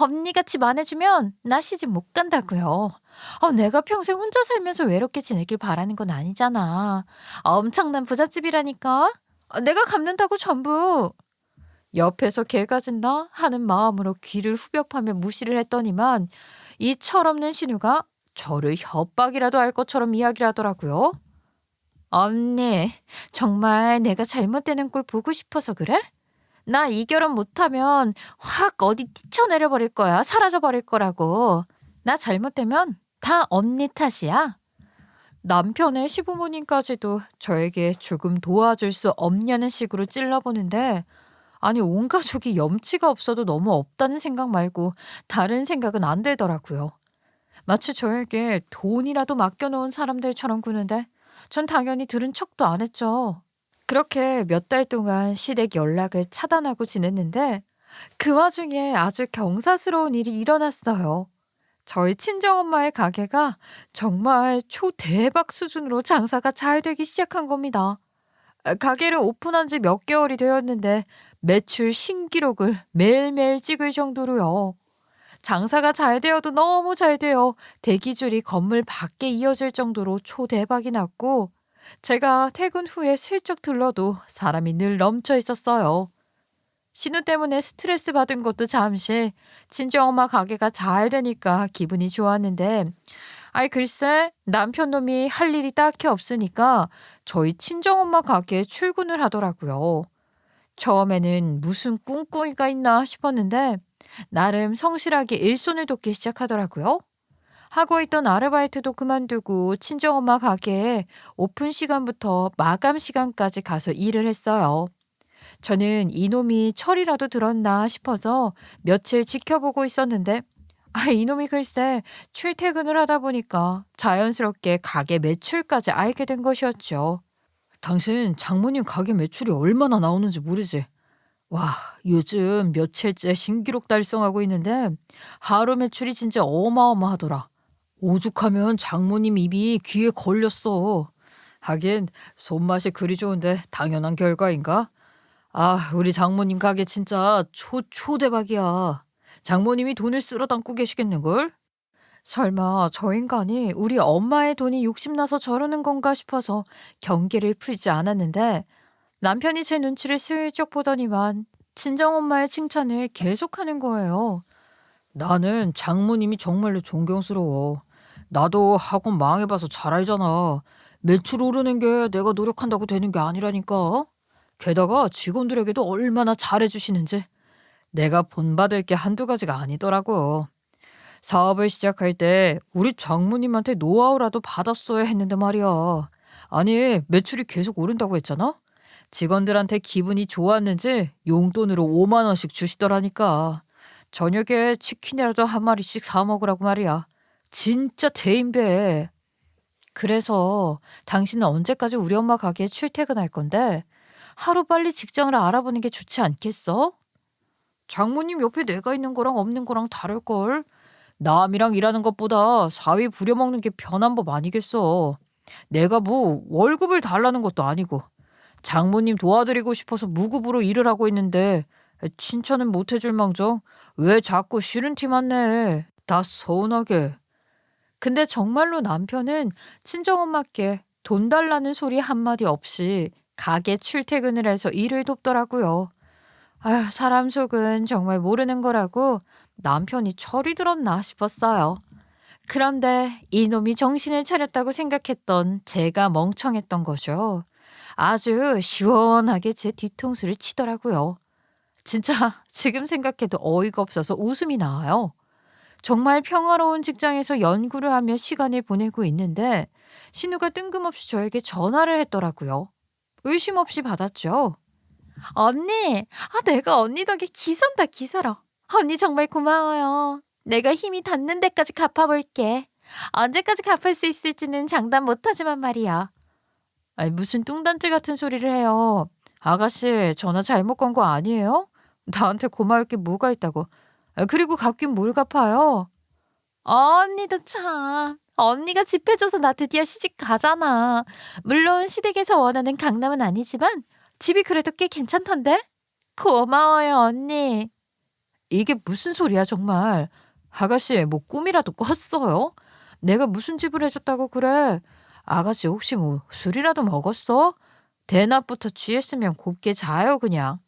언니가 집 안 해주면 나 시집 못 간다고요. 내가 평생 혼자 살면서 외롭게 지내길 바라는 건 아니잖아. 엄청난 부잣집이라니까. 내가 갚는다고 전부. 옆에서 개가 짖나 하는 마음으로 귀를 후벼파며 무시를 했더니만 이 철없는 신우가 저를 협박이라도 할 것처럼 이야기를 하더라고요. 언니, 정말 내가 잘못되는 꼴 보고 싶어서 그래? 나 이 결혼 못하면 확 어디 뛰쳐내려 버릴 거야. 사라져 버릴 거라고. 나 잘못되면 다 언니 탓이야. 남편의 시부모님까지도 저에게 조금 도와줄 수 없냐는 식으로 찔러보는데 아니 온 가족이 염치가 없어도 너무 없다는 생각 말고 다른 생각은 안 들더라고요. 마치 저에게 돈이라도 맡겨놓은 사람들처럼 구는데 전 당연히 들은 척도 안 했죠. 그렇게 몇 달 동안 시댁 연락을 차단하고 지냈는데 그 와중에 아주 경사스러운 일이 일어났어요. 저희 친정엄마의 가게가 정말 초대박 수준으로 장사가 잘 되기 시작한 겁니다. 가게를 오픈한 지 몇 개월이 되었는데 매출 신기록을 매일매일 찍을 정도로요. 장사가 잘 되어도 너무 잘 되어 대기줄이 건물 밖에 이어질 정도로 초대박이 났고 제가 퇴근 후에 슬쩍 들러도 사람이 늘 넘쳐 있었어요. 신우 때문에 스트레스 받은 것도 잠시 친정엄마 가게가 잘 되니까 기분이 좋았는데 아이 글쎄 남편 놈이 할 일이 딱히 없으니까 저희 친정엄마 가게에 출근을 하더라고요. 처음에는 무슨 꿍꿍이가 있나 싶었는데 나름 성실하게 일손을 돕기 시작하더라고요. 하고 있던 아르바이트도 그만두고 친정엄마 가게에 오픈 시간부터 마감 시간까지 가서 일을 했어요. 저는 이놈이 철이라도 들었나 싶어서 며칠 지켜보고 있었는데 이놈이 글쎄 출퇴근을 하다 보니까 자연스럽게 가게 매출까지 알게 된 것이었죠. 당신 장모님 가게 매출이 얼마나 나오는지 모르지? 와, 요즘 며칠째 신기록 달성하고 있는데 하루 매출이 진짜 어마어마하더라. 오죽하면 장모님 입이 귀에 걸렸어. 하긴 손맛이 그리 좋은데 당연한 결과인가? 우리 장모님 가게 진짜 초대박이야. 장모님이 돈을 쓸어 담고 계시겠는걸? 설마 저 인간이 우리 엄마의 돈이 욕심나서 저러는 건가 싶어서 경계를 풀지 않았는데 남편이 제 눈치를 슬쩍 보더니만 친정엄마의 칭찬을 계속하는 거예요. 나는 장모님이 정말로 존경스러워. 나도 학원 망해봐서 잘 알잖아. 매출 오르는 게 내가 노력한다고 되는 게 아니라니까. 게다가 직원들에게도 얼마나 잘해주시는지. 내가 본받을 게 한두 가지가 아니더라고. 사업을 시작할 때 우리 장모님한테 노하우라도 받았어야 했는데 말이야. 아니, 매출이 계속 오른다고 했잖아? 직원들한테 기분이 좋았는지 용돈으로 5만 원씩 주시더라니까. 저녁에 치킨이라도 한 마리씩 사 먹으라고 말이야. 진짜 대인배. 그래서 당신은 언제까지 우리 엄마 가게에 출퇴근할 건데 하루빨리 직장을 알아보는 게 좋지 않겠어? 장모님 옆에 내가 있는 거랑 없는 거랑 다를걸. 남이랑 일하는 것보다 사위 부려먹는 게 편한 법 아니겠어. 내가 뭐 월급을 달라는 것도 아니고 장모님 도와드리고 싶어서 무급으로 일을 하고 있는데 칭찬은 못 해줄 망정 왜 자꾸 싫은 티만 내. 다 서운하게. 근데 정말로 남편은 친정엄마께 돈 달라는 소리 한마디 없이 가게 출퇴근을 해서 일을 돕더라고요. 사람 속은 정말 모르는 거라고 남편이 철이 들었나 싶었어요. 그런데 이놈이 정신을 차렸다고 생각했던 제가 멍청했던 거죠. 아주 시원하게 제 뒤통수를 치더라고요. 진짜 지금 생각해도 어이가 없어서 웃음이 나와요. 정말 평화로운 직장에서 연구를 하며 시간을 보내고 있는데 신우가 뜬금없이 저에게 전화를 했더라고요. 의심 없이 받았죠. 언니, 내가 언니 덕에 기선다 기살아. 언니 정말 고마워요. 내가 힘이 닿는 데까지 갚아볼게. 언제까지 갚을 수 있을지는 장담 못하지만 말이야. 무슨 뚱딴지 같은 소리를 해요. 아가씨, 전화 잘못 건 거 아니에요? 나한테 고마울 게 뭐가 있다고. 그리고 갚긴 뭘 갚아요? 언니도 참. 언니가 집 해줘서 나 드디어 시집 가잖아. 물론 시댁에서 원하는 강남은 아니지만 집이 그래도 꽤 괜찮던데? 고마워요, 언니. 이게 무슨 소리야, 정말. 아가씨, 뭐 꿈이라도 꿨어요? 내가 무슨 집을 해줬다고 그래? 아가씨 혹시 뭐 술이라도 먹었어? 대낮부터 취했으면 곱게 자요, 그냥.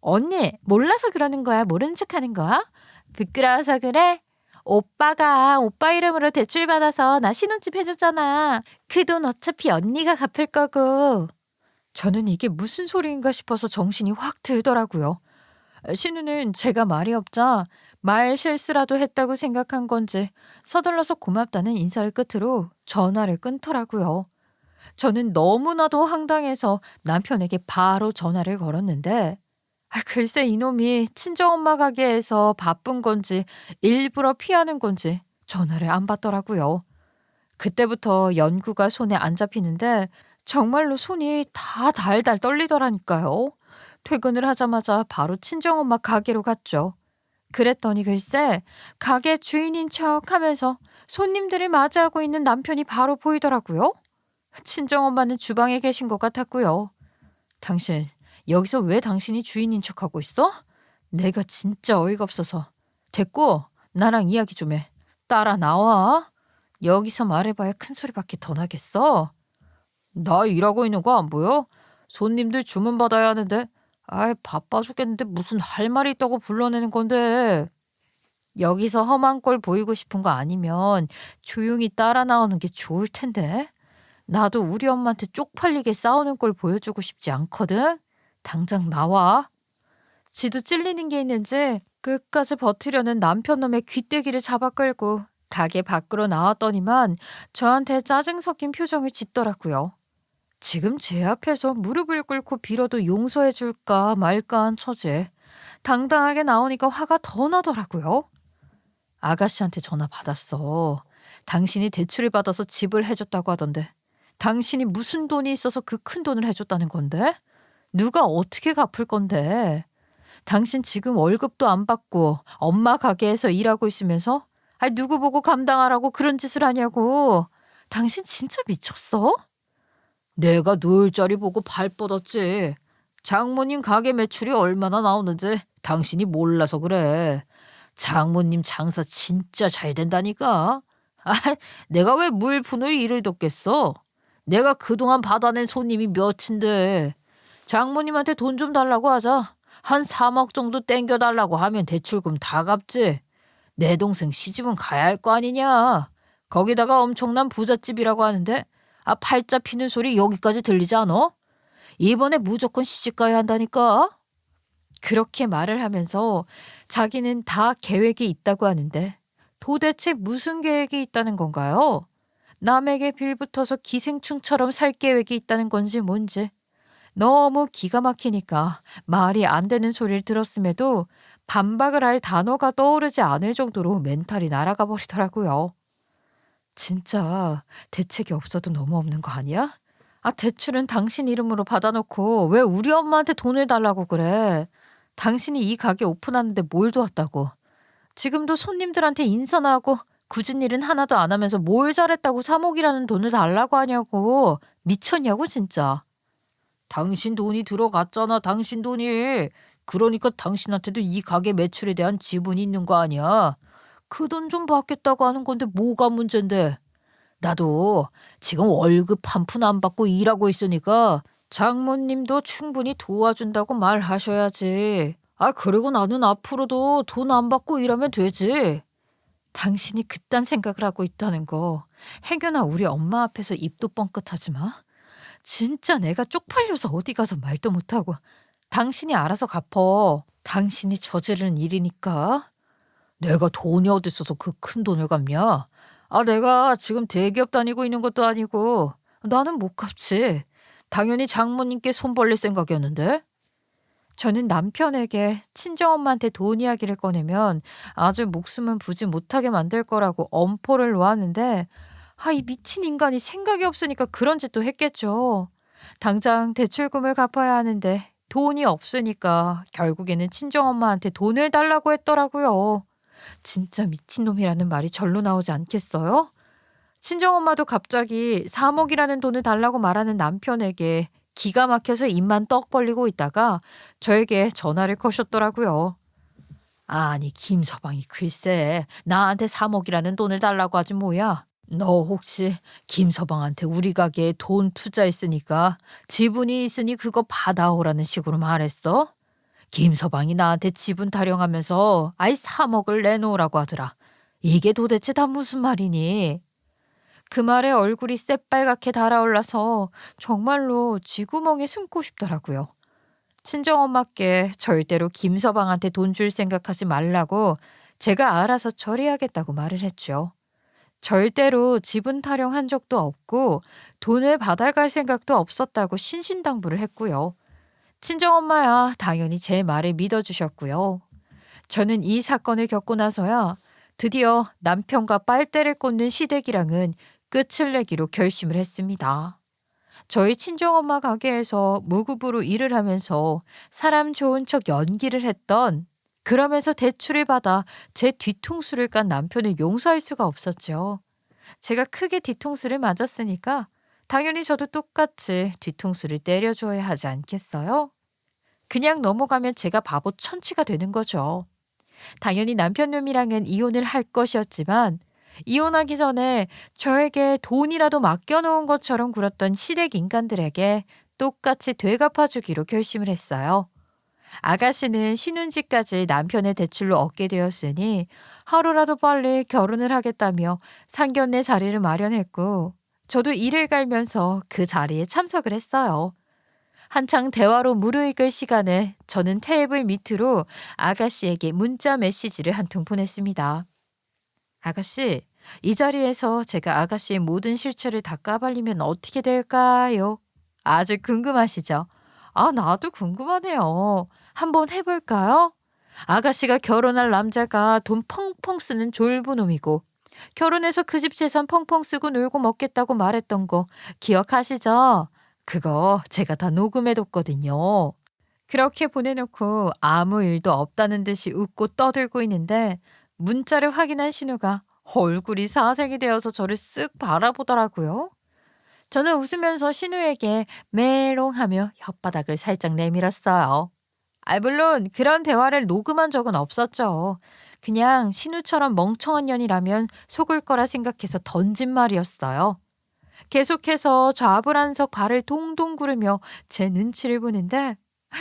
언니, 몰라서 그러는 거야? 모른 척 하는 거야? 부끄러워서 그래? 오빠가 오빠 이름으로 대출 받아서 나 신혼집 해줬잖아. 그 돈 어차피 언니가 갚을 거고. 저는 이게 무슨 소리인가 싶어서 정신이 확 들더라고요. 신우는 제가 말이 없자 말 실수라도 했다고 생각한 건지 서둘러서 고맙다는 인사를 끝으로 전화를 끊더라고요. 저는 너무나도 황당해서 남편에게 바로 전화를 걸었는데 글쎄 이놈이 친정엄마 가게에서 바쁜 건지 일부러 피하는 건지 전화를 안 받더라고요. 그때부터 연구가 손에 안 잡히는데 정말로 손이 다 달달 떨리더라니까요. 퇴근을 하자마자 바로 친정엄마 가게로 갔죠. 그랬더니 글쎄 가게 주인인 척 하면서 손님들을 맞이하고 있는 남편이 바로 보이더라고요. 친정엄마는 주방에 계신 것 같았고요. 당신, 여기서 왜 당신이 주인인 척하고 있어? 내가 진짜 어이가 없어서. 됐고, 나랑 이야기 좀 해. 따라 나와. 여기서 말해봐야 큰 소리밖에 더 나겠어. 나 일하고 있는 거 안 보여? 손님들 주문 받아야 하는데. 아이, 바빠 죽겠는데 무슨 할 말이 있다고 불러내는 건데. 여기서 험한 꼴 보이고 싶은 거 아니면 조용히 따라 나오는 게 좋을 텐데. 나도 우리 엄마한테 쪽팔리게 싸우는 꼴 보여주고 싶지 않거든. 당장 나와. 지도 찔리는 게 있는지 끝까지 버티려는 남편 놈의 귀때기를 잡아 끌고 가게 밖으로 나왔더니만 저한테 짜증 섞인 표정을 짓더라고요. 지금 제 앞에서 무릎을 꿇고 빌어도 용서해 줄까 말까 한 처지에 당당하게 나오니까 화가 더 나더라고요. 아가씨한테 전화 받았어. 당신이 대출을 받아서 집을 해줬다고 하던데 당신이 무슨 돈이 있어서 그 큰 돈을 해줬다는 건데? 누가 어떻게 갚을 건데? 당신 지금 월급도 안 받고 엄마 가게에서 일하고 있으면서 누구 보고 감당하라고 그런 짓을 하냐고. 당신 진짜 미쳤어? 내가 놀자리 보고 발 뻗었지. 장모님 가게 매출이 얼마나 나오는지 당신이 몰라서 그래. 장모님 장사 진짜 잘 된다니까. 아, 내가 왜 물푼을 일을 돕겠어? 내가 그동안 받아낸 손님이 몇인데. 장모님한테 돈 좀 달라고 하자. 한 3억 정도 땡겨달라고 하면 대출금 다 갚지. 내 동생 시집은 가야 할 거 아니냐. 거기다가 엄청난 부잣집이라고 하는데 팔자 피는 소리 여기까지 들리지 않아? 이번에 무조건 시집 가야 한다니까. 그렇게 말을 하면서 자기는 다 계획이 있다고 하는데 도대체 무슨 계획이 있다는 건가요? 남에게 빌붙어서 기생충처럼 살 계획이 있다는 건지 뭔지. 너무 기가 막히니까 말이 안 되는 소리를 들었음에도 반박을 할 단어가 떠오르지 않을 정도로 멘탈이 날아가 버리더라고요. 진짜 대책이 없어도 너무 없는 거 아니야? 대출은 당신 이름으로 받아놓고 왜 우리 엄마한테 돈을 달라고 그래? 당신이 이 가게 오픈하는데 뭘 도왔다고? 지금도 손님들한테 인사나 하고 굳은 일은 하나도 안 하면서 뭘 잘했다고 3억이라는 돈을 달라고 하냐고. 미쳤냐고 진짜. 당신 돈이 들어갔잖아. 당신 돈이. 그러니까 당신한테도 이 가게 매출에 대한 지분이 있는 거 아니야. 그 돈 좀 받겠다고 하는 건데 뭐가 문제인데. 나도 지금 월급 한 푼 안 받고 일하고 있으니까 장모님도 충분히 도와준다고 말하셔야지. 그리고 나는 앞으로도 돈 안 받고 일하면 되지. 당신이 그딴 생각을 하고 있다는 거 행여나 우리 엄마 앞에서 입도 뻥끗하지 마. 진짜 내가 쪽팔려서 어디 가서 말도 못하고. 당신이 알아서 갚어. 당신이 저지른 일이니까. 내가 돈이 어디 있어서 그 큰 돈을 갚냐? 내가 지금 대기업 다니고 있는 것도 아니고 나는 못 갚지. 당연히 장모님께 손 벌릴 생각이었는데. 저는 남편에게 친정엄마한테 돈 이야기를 꺼내면 아주 목숨은 부지 못하게 만들 거라고 엄포를 놓았는데 이 미친 인간이 생각이 없으니까 그런 짓도 했겠죠. 당장 대출금을 갚아야 하는데 돈이 없으니까 결국에는 친정엄마한테 돈을 달라고 했더라고요. 진짜 미친놈이라는 말이 절로 나오지 않겠어요? 친정엄마도 갑자기 3억이라는 돈을 달라고 말하는 남편에게 기가 막혀서 입만 떡 벌리고 있다가 저에게 전화를 거셨더라고요. 아니 김서방이 글쎄 나한테 3억이라는 돈을 달라고 하지 뭐야. 너 혹시 김서방한테 우리 가게에 돈 투자했으니까 지분이 있으니 그거 받아오라는 식으로 말했어? 김서방이 나한테 지분 타령하면서 3억을 내놓으라고 하더라. 이게 도대체 다 무슨 말이니? 그 말에 얼굴이 새빨갛게 달아올라서 정말로 쥐구멍에 숨고 싶더라고요. 친정엄마께 절대로 김서방한테 돈 줄 생각하지 말라고 제가 알아서 처리하겠다고 말을 했죠. 절대로 지분 타령한 적도 없고 돈을 받아갈 생각도 없었다고 신신당부를 했고요. 친정엄마야 당연히 제 말을 믿어주셨고요. 저는 이 사건을 겪고 나서야 드디어 남편과 빨대를 꽂는 시댁이랑은 끝을 내기로 결심을 했습니다. 저희 친정엄마 가게에서 무급으로 일을 하면서 사람 좋은 척 연기를 했던, 그러면서 대출을 받아 제 뒤통수를 깐 남편을 용서할 수가 없었죠. 제가 크게 뒤통수를 맞았으니까 당연히 저도 똑같이 뒤통수를 때려줘야 하지 않겠어요? 그냥 넘어가면 제가 바보 천치가 되는 거죠. 당연히 남편 놈이랑은 이혼을 할 것이었지만 이혼하기 전에 저에게 돈이라도 맡겨놓은 것처럼 굴었던 시댁 인간들에게 똑같이 되갚아주기로 결심을 했어요. 아가씨는 신혼집까지 남편의 대출로 얻게 되었으니 하루라도 빨리 결혼을 하겠다며 상견례 자리를 마련했고, 저도 이를 갈면서 그 자리에 참석을 했어요. 한창 대화로 무르익을 시간에 저는 테이블 밑으로 아가씨에게 문자 메시지를 한 통 보냈습니다. 아가씨, 이 자리에서 제가 아가씨의 모든 실체를 다 까발리면 어떻게 될까요? 아주 궁금하시죠? 아, 나도 궁금하네요. 한번 해볼까요? 아가씨가 결혼할 남자가 돈 펑펑 쓰는 졸부놈이고, 결혼해서 그 집 재산 펑펑 쓰고 놀고 먹겠다고 말했던 거 기억하시죠? 그거 제가 다 녹음해뒀거든요. 그렇게 보내놓고 아무 일도 없다는 듯이 웃고 떠들고 있는데 문자를 확인한 신우가 얼굴이 사색이 되어서 저를 쓱 바라보더라고요. 저는 웃으면서 신우에게 메롱하며 혓바닥을 살짝 내밀었어요. 물론 그런 대화를 녹음한 적은 없었죠. 그냥 신우처럼 멍청한 년이라면 속을 거라 생각해서 던진 말이었어요. 계속해서 좌불안석 발을 동동 구르며 제 눈치를 보는데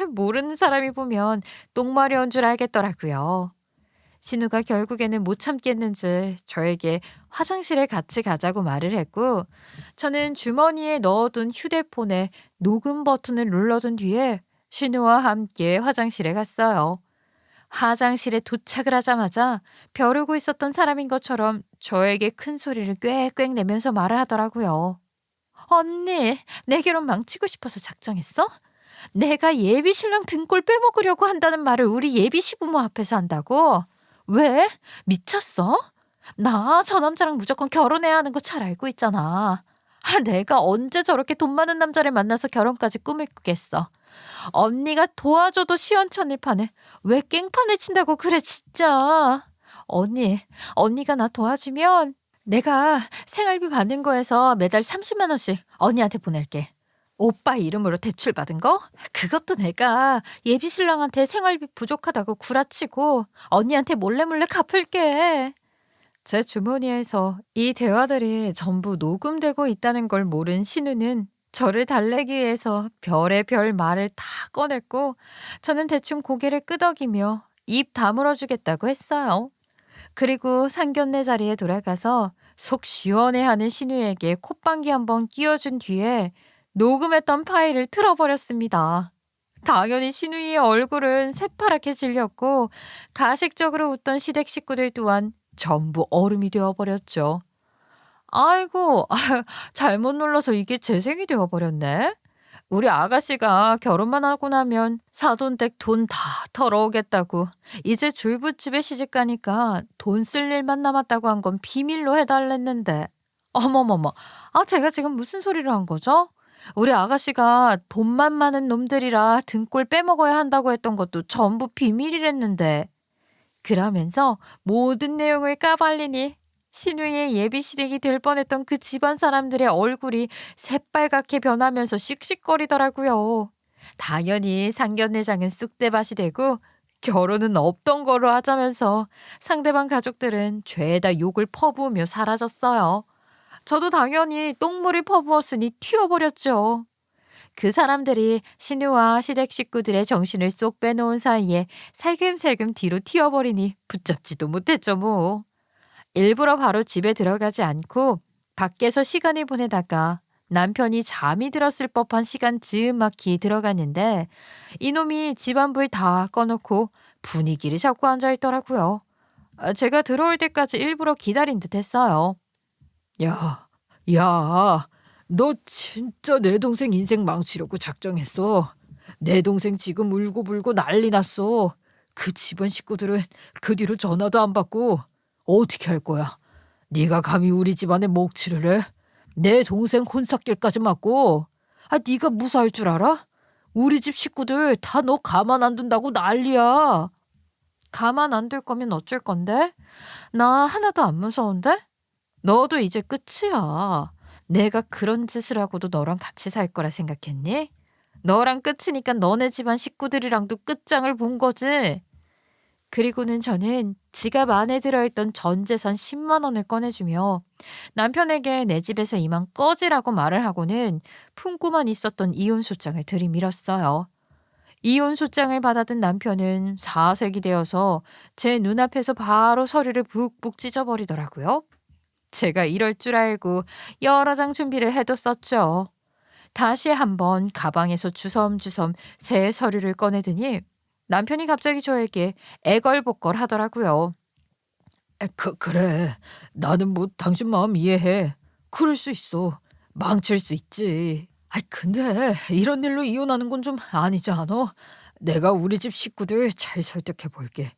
모르는 사람이 보면 똥 마려운 줄 알겠더라고요. 신우가 결국에는 못 참겠는지 저에게 화장실에 같이 가자고 말을 했고, 저는 주머니에 넣어둔 휴대폰에 녹음 버튼을 눌러둔 뒤에 신우와 함께 화장실에 갔어요. 화장실에 도착을 하자마자 벼르고 있었던 사람인 것처럼 저에게 큰 소리를 꽥꽥 내면서 말을 하더라고요. 언니, 내 결혼 망치고 싶어서 작정했어? 내가 예비 신랑 등골 빼먹으려고 한다는 말을 우리 예비 시부모 앞에서 한다고? 왜? 미쳤어? 나 저 남자랑 무조건 결혼해야 하는 거 잘 알고 있잖아. 내가 언제 저렇게 돈 많은 남자를 만나서 결혼까지 꿈을 꾸겠어. 언니가 도와줘도 시원찮을 판에 왜 깽판을 친다고 그래 진짜. 언니가 나 도와주면 내가 생활비 받는 거에서 매달 30만 원씩 언니한테 보낼게. 오빠 이름으로 대출 받은 거? 그것도 내가 예비 신랑한테 생활비 부족하다고 구라치고 언니한테 몰래 갚을게. 제 주머니에서 이 대화들이 전부 녹음되고 있다는 걸 모른 신우는 저를 달래기 위해서 별의별 말을 다 꺼냈고, 저는 대충 고개를 끄덕이며 입 다물어 주겠다고 했어요. 그리고 상견례 자리에 돌아가서 속 시원해하는 신우에게 콧방귀 한번 끼워준 뒤에 녹음했던 파일을 틀어버렸습니다. 당연히 신우이의 얼굴은 새파랗게 질렸고 가식적으로 웃던 시댁 식구들 또한 전부 얼음이 되어버렸죠. 아이고, 잘못 눌러서 이게 재생이 되어버렸네. 우리 아가씨가 결혼만 하고 나면 사돈댁 돈 다 털어오겠다고 이제 졸부집에 시집가니까 돈 쓸 일만 남았다고 한 건 비밀로 해달랬는데. 어머머머, 제가 지금 무슨 소리를 한 거죠? 우리 아가씨가 돈만 많은 놈들이라 등골 빼먹어야 한다고 했던 것도 전부 비밀이랬는데. 그러면서 모든 내용을 까발리니 신우의 예비 시댁이 될 뻔했던 그 집안 사람들의 얼굴이 새빨갛게 변하면서 씩씩거리더라고요. 당연히 상견례장은 쑥대밭이 되고 결혼은 없던 거로 하자면서 상대방 가족들은 죄에다 욕을 퍼부으며 사라졌어요. 저도 당연히 똥물을 퍼부었으니 튀어버렸죠. 그 사람들이 신우와 시댁 식구들의 정신을 쏙 빼놓은 사이에 살금살금 뒤로 튀어버리니 붙잡지도 못했죠 뭐. 일부러 바로 집에 들어가지 않고 밖에서 시간을 보내다가 남편이 잠이 들었을 법한 시간 즈음막히 들어갔는데 이놈이 집안불 다 꺼놓고 분위기를 잡고 앉아있더라고요. 제가 들어올 때까지 일부러 기다린 듯 했어요. 야, 너 진짜 내 동생 인생 망치려고 작정했어. 내 동생 지금 울고불고 난리 났어. 그 집안 식구들은 그 뒤로 전화도 안 받고 어떻게 할 거야? 네가 감히 우리 집안에 먹칠을 해? 내 동생 혼삭길까지 맞고. 네가 무사할 줄 알아? 우리 집 식구들 다 너 가만 안 둔다고 난리야. 가만 안 둘 거면 어쩔 건데? 나 하나도 안 무서운데? 너도 이제 끝이야. 내가 그런 짓을 하고도 너랑 같이 살 거라 생각했니? 너랑 끝이니까 너네 집안 식구들이랑도 끝장을 본 거지. 그리고는 저는 지갑 안에 들어있던 전 재산 10만 원을 꺼내주며 남편에게 내 집에서 이만 꺼지라고 말을 하고는 품고만 있었던 이혼소장을 들이밀었어요. 이혼소장을 받아든 남편은 사색이 되어서 제 눈앞에서 바로 서류를 북북 찢어버리더라고요. 제가 이럴 줄 알고 여러 장 준비를 해뒀었죠. 다시 한번 가방에서 주섬주섬 새 서류를 꺼내더니 남편이 갑자기 저에게 애걸복걸 하더라고요. 그래. 나는 뭐 당신 마음 이해해. 그럴 수 있어. 망칠 수 있지. 근데 이런 일로 이혼하는 건 좀 아니지 않아? 내가 우리 집 식구들 잘 설득해 볼게.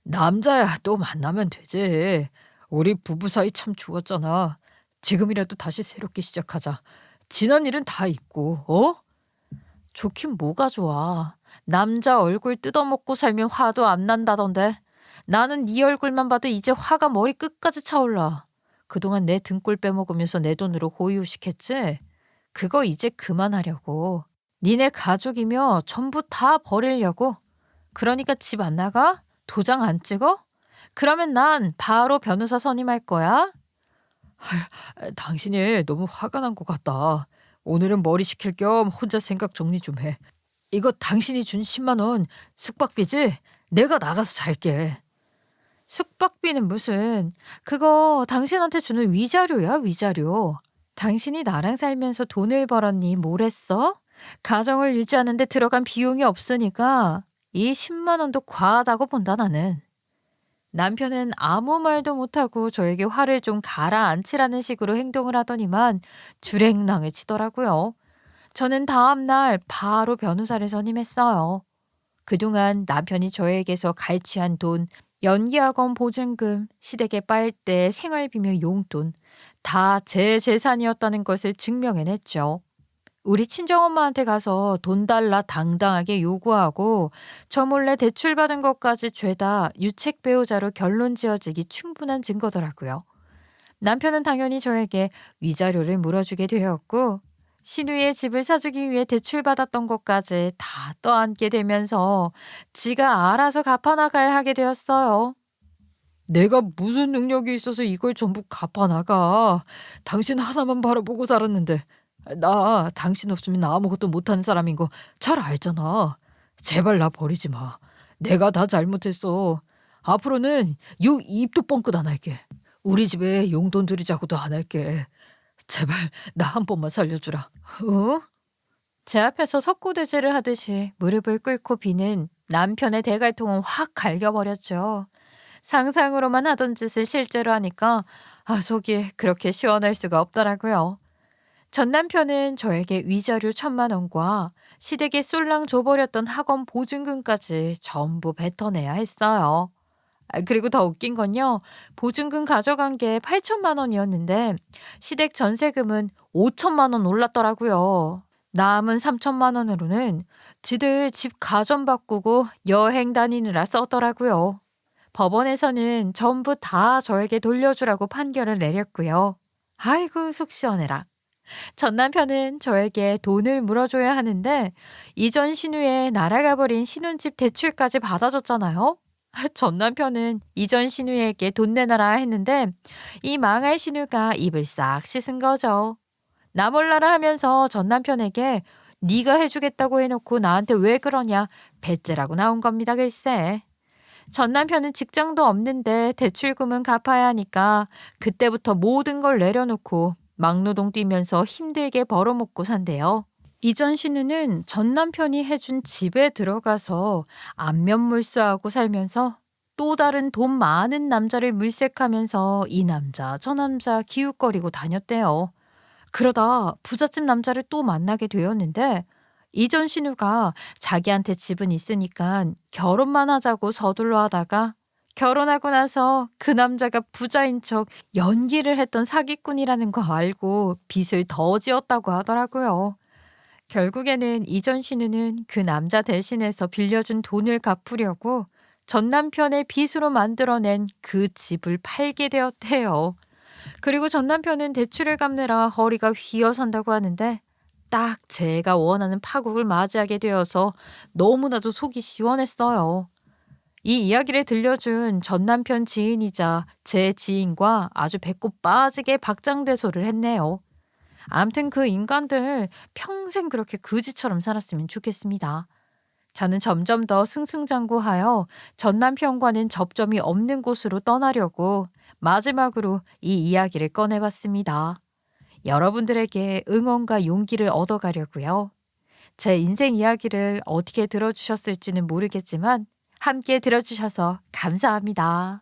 남자야 또 만나면 되지. 우리 부부 사이 참 좋았잖아. 지금이라도 다시 새롭게 시작하자. 지난 일은 다 잊고, 어? 좋긴 뭐가 좋아. 남자 얼굴 뜯어먹고 살면 화도 안 난다던데. 나는 네 얼굴만 봐도 이제 화가 머리 끝까지 차올라. 그동안 내 등골 빼먹으면서 내 돈으로 호의호식했지? 그거 이제 그만하려고. 니네 가족이며 전부 다 버리려고. 그러니까 집 안 나가? 도장 안 찍어? 그러면 난 바로 변호사 선임할 거야. 당신이 너무 화가 난 것 같다. 오늘은 머리 식힐 겸 혼자 생각 정리 좀 해. 이거 당신이 준 10만 원 숙박비지? 내가 나가서 잘게. 숙박비는 무슨. 그거 당신한테 주는 위자료야, 위자료. 당신이 나랑 살면서 돈을 벌었니 뭘 했어? 가정을 유지하는데 들어간 비용이 없으니까 이 10만 원도 과하다고 본다 나는. 남편은 아무 말도 못하고 저에게 화를 좀 가라앉히라는 식으로 행동을 하더니만 주랭랑을 치더라고요. 저는 다음날 바로 변호사를 선임했어요. 그동안 남편이 저에게서 갈취한 돈, 연기학원 보증금, 시댁의 빨대, 생활비며 용돈 다 제 재산이었다는 것을 증명해냈죠. 우리 친정엄마한테 가서 돈 달라 당당하게 요구하고 저 몰래 대출받은 것까지 죄다 유책 배우자로 결론 지어지기 충분한 증거더라고요. 남편은 당연히 저에게 위자료를 물어주게 되었고 신우이의 집을 사주기 위해 대출받았던 것까지 다 떠안게 되면서 지가 알아서 갚아나가야 하게 되었어요. 내가 무슨 능력이 있어서 이걸 전부 갚아나가. 당신 하나만 바라보고 살았는데. 나 당신 없으면 나 아무것도 못하는 사람인 거 잘 알잖아. 제발 나 버리지 마. 내가 다 잘못했어. 앞으로는 요 입도 뻥끗 안 할게. 우리 집에 용돈 들이자고도 안 할게. 제발 나 한 번만 살려주라. 어? 제 앞에서 석고대죄를 하듯이 무릎을 꿇고 비는 남편의 대갈통은 확 갈겨버렸죠. 상상으로만 하던 짓을 실제로 하니까 속이 그렇게 시원할 수가 없더라고요. 전 남편은 저에게 위자료 1,000만 원과 시댁에 쏠랑 줘버렸던 학원 보증금까지 전부 뱉어내야 했어요. 그리고 더 웃긴 건요. 보증금 가져간 게 8천만 원이었는데 시댁 전세금은 5천만 원 올랐더라고요. 남은 3천만 원으로는 지들 집 가전 바꾸고 여행 다니느라 썼더라고요. 법원에서는 전부 다 저에게 돌려주라고 판결을 내렸고요. 아이고 속 시원해라. 전 남편은 저에게 돈을 물어줘야 하는데 이전 신우에 날아가 버린 신혼집 대출까지 받아줬잖아요. 전 남편은 이전 신우에게 돈 내놔라 했는데 이 망할 신우가 입을 싹 씻은 거죠. 나 몰라라 하면서 전 남편에게 네가 해주겠다고 해놓고 나한테 왜 그러냐 배째라고 나온 겁니다 글쎄. 전 남편은 직장도 없는데 대출금은 갚아야 하니까 그때부터 모든 걸 내려놓고 막노동 뛰면서 힘들게 벌어먹고 산대요. 이전 신우는 전 남편이 해준 집에 들어가서 안면물수하고 살면서 또 다른 돈 많은 남자를 물색하면서 이 남자 저 남자 기웃거리고 다녔대요. 그러다 부잣집 남자를 또 만나게 되었는데 이전 신우가 자기한테 집은 있으니까 결혼만 하자고 서둘러 하다가 결혼하고 나서 그 남자가 부자인 척 연기를 했던 사기꾼이라는 거 알고 빚을 더 지었다고 하더라고요. 결국에는 이전 신우는 그 남자 대신해서 빌려준 돈을 갚으려고 전 남편의 빚으로 만들어낸 그 집을 팔게 되었대요. 그리고 전 남편은 대출을 갚느라 허리가 휘어선다고 하는데 딱 제가 원하는 파국을 맞이하게 되어서 너무나도 속이 시원했어요. 이 이야기를 들려준 전 남편 지인이자 제 지인과 아주 배꼽 빠지게 박장대소를 했네요. 암튼 그 인간들 평생 그렇게 거지처럼 살았으면 좋겠습니다. 저는 점점 더 승승장구하여 전 남편과는 접점이 없는 곳으로 떠나려고 마지막으로 이 이야기를 꺼내봤습니다. 여러분들에게 응원과 용기를 얻어가려고요. 제 인생 이야기를 어떻게 들어주셨을지는 모르겠지만 함께 들어주셔서 감사합니다.